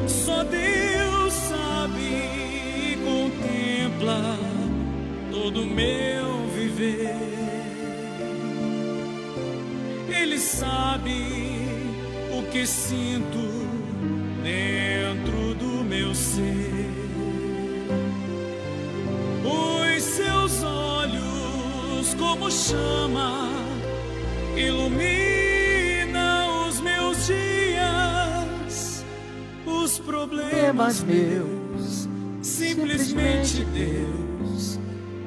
Só Deus sabe e contempla todo o meu viver. Ele sabe o que sinto dentro do meu ser. Os seus olhos como chama ilumina os meus dias, os problemas meus, simplesmente Deus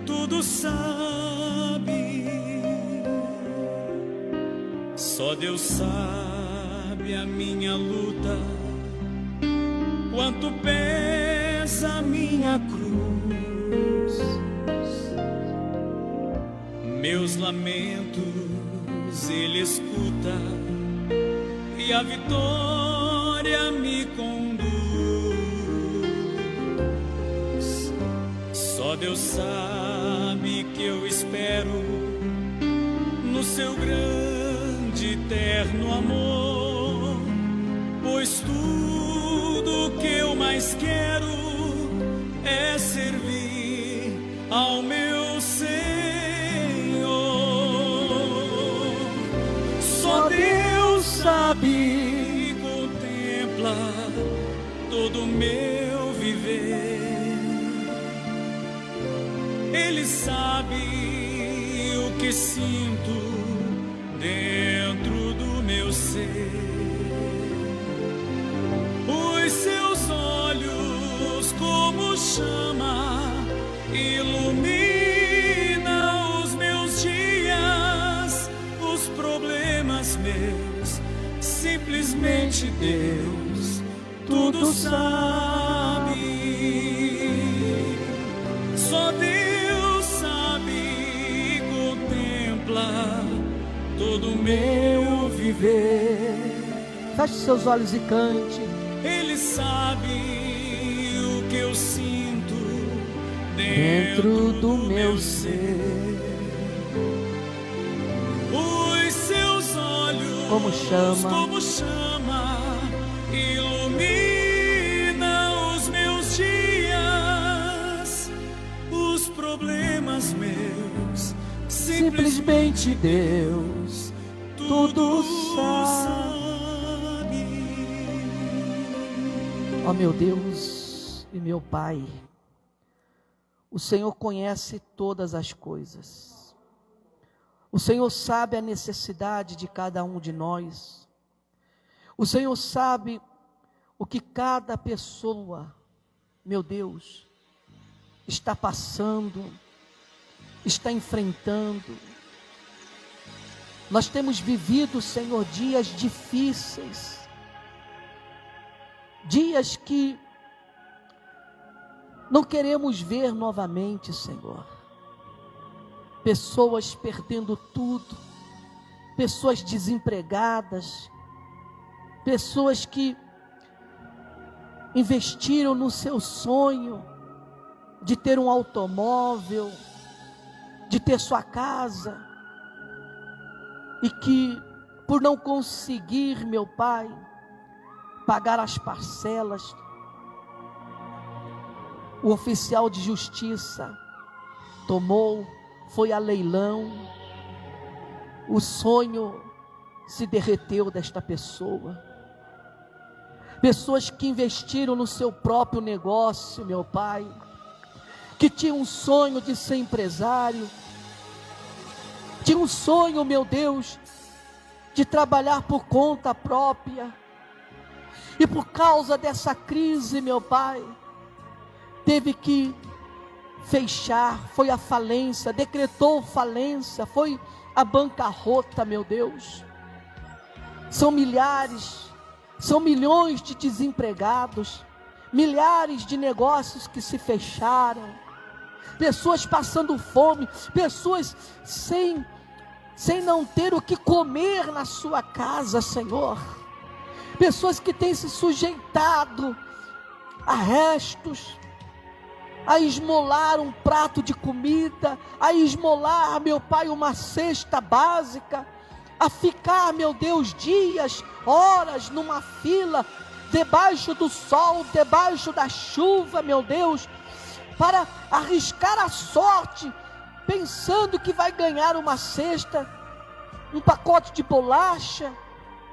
tudo sabe. Só Deus sabe a minha luta, quanto pesa a minha cruz, meus lamentos Ele escuta e a vitória me conduz. Só Deus sabe que eu espero no seu grande eterno amor, pois tudo que eu mais quero é servir ao meu Senhor. contempla todo o meu viver. Ele sabe o que sinto dentro do meu ser. Os seus olhos como chama ilumina os meus dias, os problemas meus. Simplesmente Deus tudo sabe. Só Deus sabe e contempla todo o meu viver. Feche seus olhos e cante. Ele sabe o que eu sinto dentro do meu ser. Os seus olhos como chama ilumina os meus dias, os problemas meus. Simplesmente Deus tudo sabe. Ó meu Deus e meu Pai, o Senhor conhece todas as coisas. O Senhor sabe a necessidade de cada um de nós. O Senhor sabe o que cada pessoa, meu Deus, está passando, está enfrentando. Nós temos vivido, Senhor, dias difíceis. Dias que não queremos ver novamente, Senhor. Pessoas perdendo tudo, pessoas desempregadas, pessoas que investiram no seu sonho de ter um automóvel, de ter sua casa, e que por não conseguir, meu Pai, pagar as parcelas, o oficial de justiça tomou, foi a leilão, o sonho se derreteu desta pessoa. Pessoas que investiram no seu próprio negócio, meu Pai, que tinham um sonho de ser empresário, tinha um sonho, meu Deus, de trabalhar por conta própria, e por causa dessa crise, meu Pai, teve que fechar, foi a falência, decretou falência, foi a bancarrota, meu Deus. São milhares, são milhões de desempregados, milhares de negócios que se fecharam, pessoas passando fome, pessoas sem não ter o que comer na sua casa, Senhor. Pessoas que têm se sujeitado a restos, a esmolar um prato de comida, a esmolar, meu Pai, uma cesta básica, a ficar, meu Deus, dias, horas numa fila, debaixo do sol, debaixo da chuva, meu Deus, para arriscar a sorte, pensando que vai ganhar uma cesta, um pacote de bolacha,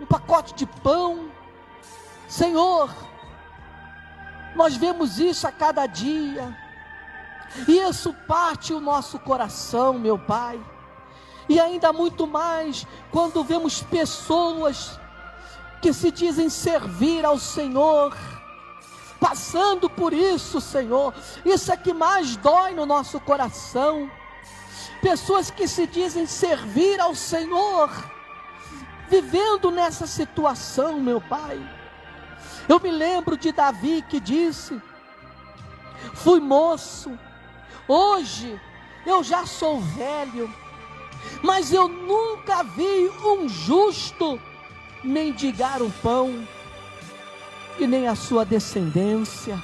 um pacote de pão. Senhor, nós vemos isso a cada dia, e isso parte o nosso coração, meu Pai, e ainda muito mais, quando vemos pessoas que se dizem servir ao Senhor, passando por isso, Senhor, isso é que mais dói no nosso coração, pessoas que se dizem servir ao Senhor, vivendo nessa situação, meu Pai. Eu me lembro de Davi que disse: fui moço, hoje eu já sou velho, mas eu nunca vi um justo mendigar o pão, e nem a sua descendência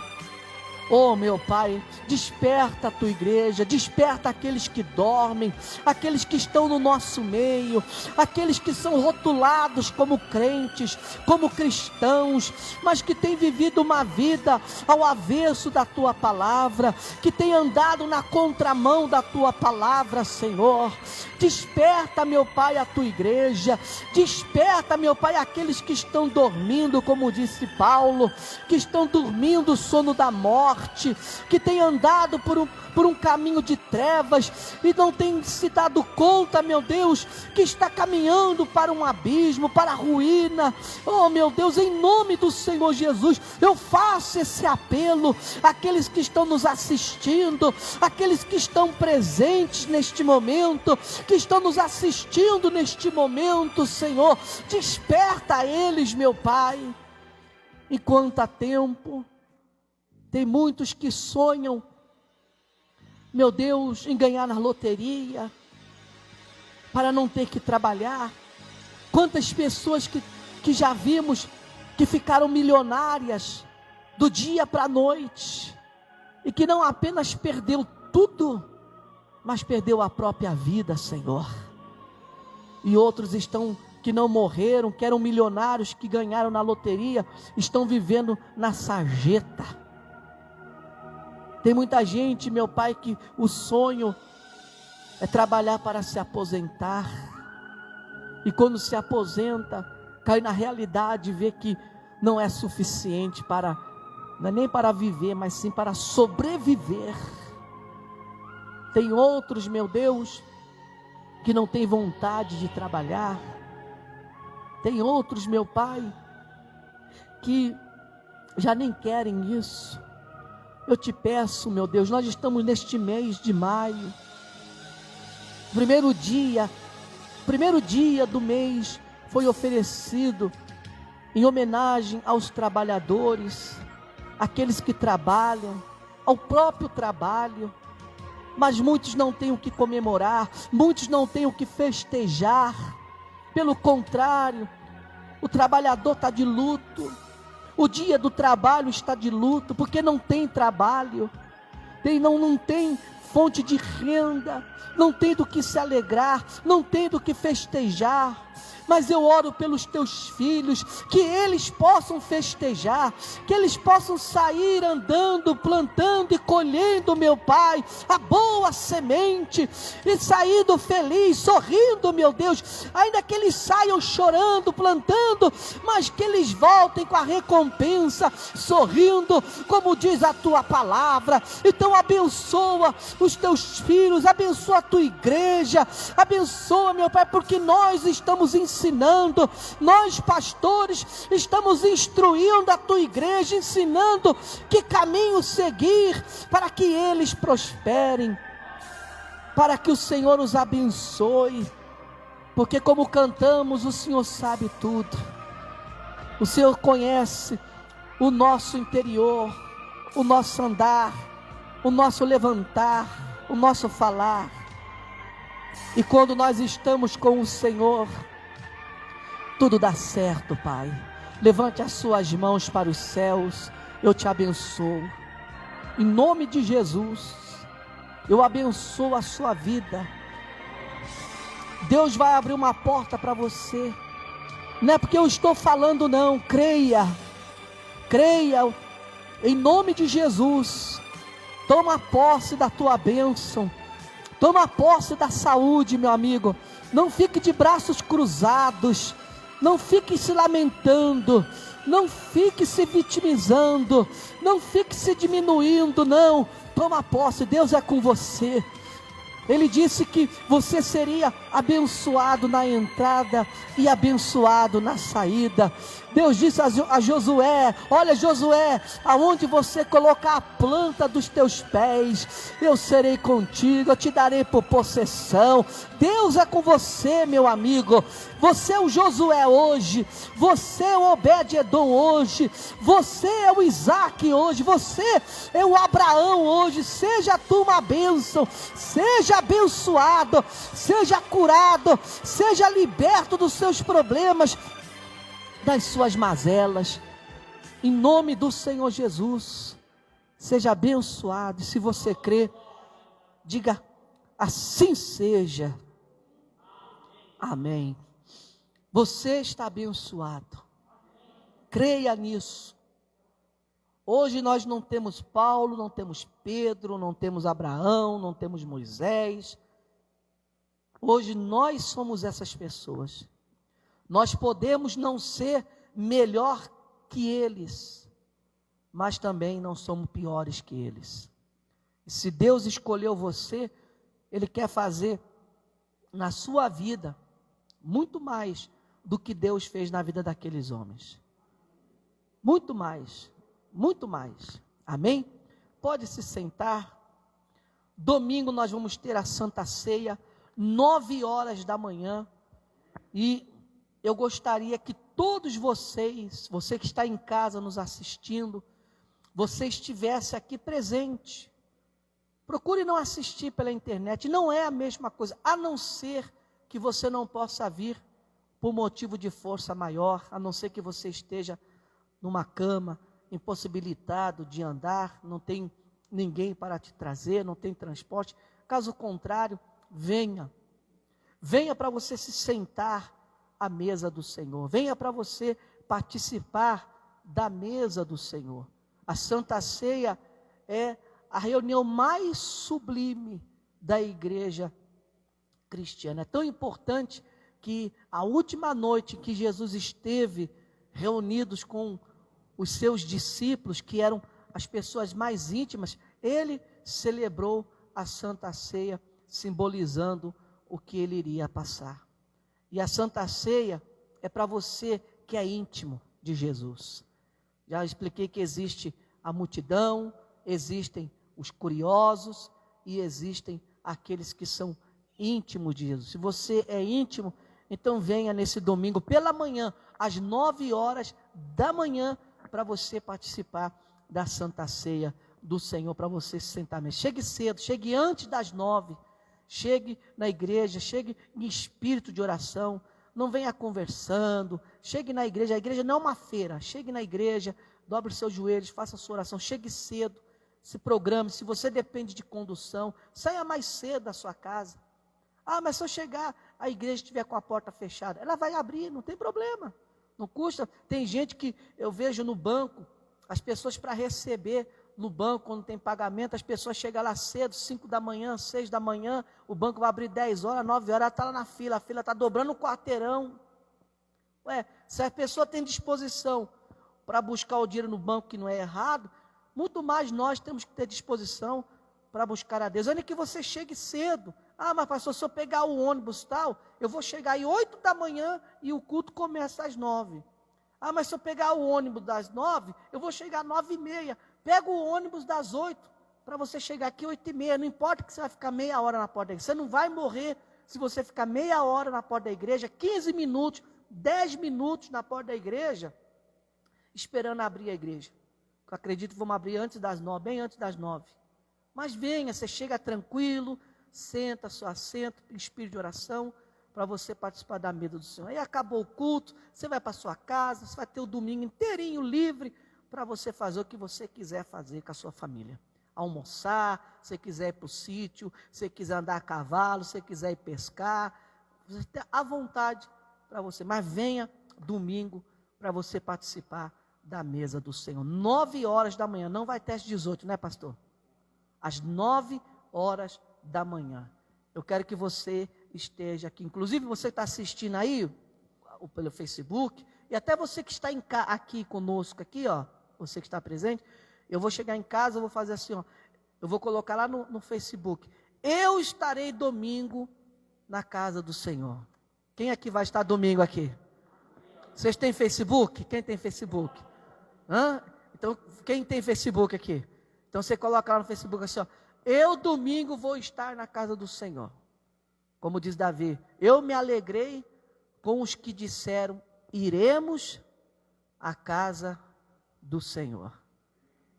Oh, meu Pai, desperta a tua igreja, desperta aqueles que dormem, aqueles que estão no nosso meio, aqueles que são rotulados como crentes, como cristãos, mas que têm vivido uma vida ao avesso da tua palavra, que têm andado na contramão da tua palavra, Senhor. Desperta, meu Pai, a tua igreja, desperta, meu Pai, aqueles que estão dormindo, como disse Paulo, que estão dormindo o sono da morte, que têm andado por um caminho de trevas e não têm se dado conta, meu Deus, que está caminhando para um abismo, para a ruína. Oh, meu Deus, em nome do Senhor Jesus, eu faço esse apelo àqueles que estão nos assistindo, àqueles que estão presentes neste momento, que estão nos assistindo neste momento, Senhor, desperta eles, meu Pai. Enquanto há tempo, tem muitos que sonham, meu Deus, em ganhar na loteria, para não ter que trabalhar. Quantas pessoas que já vimos, que ficaram milionárias, do dia para a noite, e que não apenas perdeu tudo, mas perdeu a própria vida, Senhor. E outros estão, que não morreram, que eram milionários, que ganharam na loteria, estão vivendo na sarjeta. Tem muita gente, meu Pai, que o sonho é trabalhar para se aposentar, e quando se aposenta, cai na realidade e vê que não é suficiente para, não é nem para viver, mas sim para sobreviver. Tem outros, meu Deus, que não têm vontade de trabalhar. Tem outros, meu Pai, que já nem querem isso. Eu te peço, meu Deus, nós estamos neste mês de maio, primeiro dia do mês foi oferecido em homenagem aos trabalhadores, aqueles que trabalham, ao próprio trabalho. Mas muitos não têm o que comemorar, muitos não têm o que festejar. Pelo contrário, o trabalhador está de luto, o dia do trabalho está de luto, porque não tem trabalho, não tem fonte de renda, não tem do que se alegrar, não tem do que festejar. Mas eu oro pelos teus filhos, que eles possam festejar, que eles possam sair andando, plantando e colhendo, meu Pai, a boa semente, e saindo feliz, sorrindo, meu Deus, ainda que eles saiam chorando, plantando, mas que eles voltem com a recompensa, sorrindo, como diz a tua palavra. Então abençoa os teus filhos, abençoa a tua igreja, abençoa, meu Pai, porque nós estamos ensinando, nós pastores estamos instruindo a tua igreja, ensinando que caminho seguir para que eles prosperem, para que o Senhor os abençoe, porque como cantamos, o Senhor sabe tudo, o Senhor conhece o nosso interior, o nosso andar, o nosso levantar, o nosso falar. E quando nós estamos com o Senhor, tudo dá certo, Pai. Levante as suas mãos para os céus, eu te abençoo. Em nome de Jesus, eu abençoo a sua vida. Deus vai abrir uma porta para você. Não é porque eu estou falando não, creia, em nome de Jesus. Toma posse da tua bênção, toma posse da saúde, meu amigo. Não fique de braços cruzados, não fique se lamentando, não fique se vitimizando, não fique se diminuindo, não. Toma posse, Deus é com você. Ele disse que você seria abençoado na entrada e abençoado na saída. Deus disse a Josué: olha, Josué, aonde você colocar a planta dos teus pés, eu serei contigo, eu te darei por possessão. Deus é com você, meu amigo. Você é o Josué hoje, você é o Obed-Edom hoje, você é o Isaac hoje, você é o Abraão hoje. Seja tu uma bênção, seja abençoado, seja curado, seja liberto dos seus problemas, das suas mazelas, em nome do Senhor Jesus. Seja abençoado. E se você crê, diga: assim seja. Amém. Você está abençoado. Creia nisso. Hoje nós não temos Paulo, não temos Pedro, não temos Abraão, não temos Moisés. Hoje nós somos essas pessoas. Nós podemos não ser melhor que eles, mas também não somos piores que eles. E se Deus escolheu você, Ele quer fazer na sua vida muito mais do que Deus fez na vida daqueles homens. Muito mais, muito mais. Amém? Pode se sentar. Domingo nós vamos ter a Santa Ceia, 9h da manhã. E eu gostaria que todos vocês, você que está em casa nos assistindo, você estivesse aqui presente. Procure não assistir pela internet, não é a mesma coisa, a não ser que você não possa vir por motivo de força maior, a não ser que você esteja numa cama, impossibilitado de andar, não tem ninguém para te trazer, não tem transporte. Caso contrário, venha. Venha para você se sentar à mesa do Senhor. Venha para você participar da mesa do Senhor. A Santa Ceia é a reunião mais sublime da igreja cristiana. É tão importante que a última noite que Jesus esteve reunidos com os seus discípulos, que eram as pessoas mais íntimas, ele celebrou a Santa Ceia, simbolizando o que ele iria passar. E a Santa Ceia é para você que é íntimo de Jesus. Já expliquei que existe a multidão, existem os curiosos e existem aqueles que são íntimos de Jesus. Se você é íntimo, então venha nesse domingo pela manhã, às 9h da manhã, para você participar da Santa Ceia do Senhor, para você se sentar mesmo. Chegue cedo, chegue antes das 9h, chegue na igreja, chegue em espírito de oração, não venha conversando, chegue na igreja. A igreja não é uma feira, chegue na igreja, dobre os seus joelhos, faça a sua oração, chegue cedo, se programe. Se você depende de condução, saia mais cedo da sua casa. Ah, mas se eu chegar, a igreja estiver com a porta fechada, ela vai abrir, não tem problema, não custa. Tem gente que eu vejo no banco, as pessoas para receber no banco, quando tem pagamento, as pessoas chegam lá cedo, 5 da manhã, 6 da manhã, o banco vai abrir 10h, 9h, ela está lá na fila, a fila está dobrando o quarteirão. Ué, se a pessoa tem disposição para buscar o dinheiro no banco, que não é errado, muito mais nós temos que ter disposição para buscar a Deus. Ainda que você chegue cedo. Ah, mas pastor, se eu pegar o ônibus tal, eu vou chegar aí 8 da manhã e o culto começa às 9. Ah, mas se eu pegar o ônibus das 9, eu vou chegar às 9h30. Pega o ônibus das 8, para você chegar aqui 8h30. Não importa que você vai ficar meia hora na porta da igreja. Você não vai morrer se você ficar meia hora na porta da igreja, 15 minutos, 10 minutos na porta da igreja, esperando abrir a igreja. Eu acredito que vamos abrir antes das 9, bem antes das 9. Mas venha, você chega tranquilo, senta, seu assento, espírito de oração, para você participar da mesa do Senhor. Aí acabou o culto, você vai para sua casa, você vai ter o domingo inteirinho livre, para você fazer o que você quiser fazer com a sua família. Almoçar, se quiser ir para o sítio, se quiser andar a cavalo, se quiser ir pescar, você tem à vontade para você. Mas venha domingo para você participar da mesa do Senhor. 9h da manhã, não vai ter às 18, né, pastor? Às 9h da manhã. Eu quero que você esteja aqui. Inclusive, você está assistindo aí, pelo Facebook, e até você que está aqui conosco, aqui, ó, você que está presente, eu vou chegar em casa, eu vou fazer assim, ó, eu vou colocar lá no Facebook, eu estarei domingo na casa do Senhor. Quem aqui vai estar domingo aqui? Vocês têm Facebook? Quem tem Facebook? Hã? Então, quem tem Facebook aqui? Então, você coloca lá no Facebook assim, ó, eu domingo vou estar na casa do Senhor. Como diz Davi, eu me alegrei com os que disseram, iremos à casa do Senhor.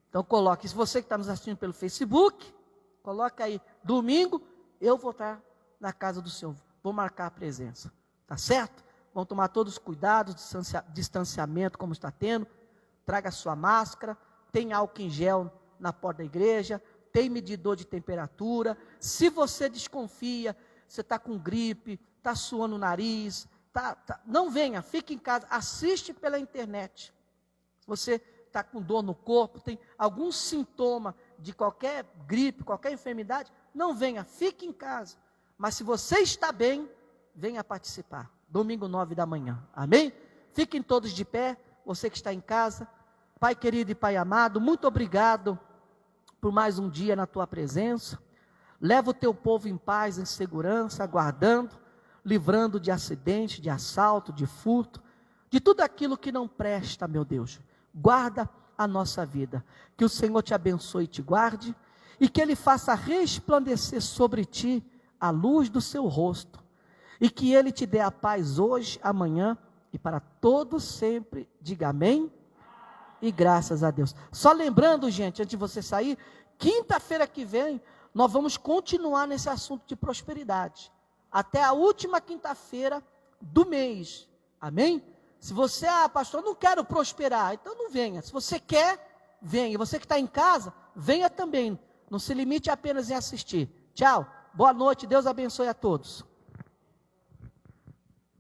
Então coloque, se você que está nos assistindo pelo Facebook, coloque aí, domingo eu vou estar na casa do Senhor, vou marcar a presença, tá certo? Vão tomar todos os cuidados, distanciamento como está tendo, traga a sua máscara, tem álcool em gel na porta da igreja, tem medidor de temperatura. Se você desconfia, você está com gripe, está suando o nariz, não venha, fique em casa, assiste pela internet. Se você está com dor no corpo, tem algum sintoma de qualquer gripe, qualquer enfermidade, não venha, fique em casa. Mas se você está bem, venha participar. Domingo 9 da manhã, amém? Fiquem todos de pé, você que está em casa. Pai querido e Pai amado, muito obrigado por mais um dia na tua presença. Leva o teu povo em paz, em segurança, guardando, livrando de acidente, de assalto, de furto, de tudo aquilo que não presta, meu Deus. Guarda a nossa vida. Que o Senhor te abençoe e te guarde, e que Ele faça resplandecer sobre ti a luz do seu rosto, e que Ele te dê a paz hoje, amanhã e para todos sempre. Diga amém e graças a Deus. Só lembrando, gente, antes de você sair, quinta-feira que vem, nós vamos continuar nesse assunto de prosperidade, até a última quinta-feira do mês, amém? Se você, pastor, não quero prosperar, então não venha. Se você quer, venha. E você que está em casa, venha também. Não se limite apenas em assistir. Tchau, boa noite, Deus abençoe a todos.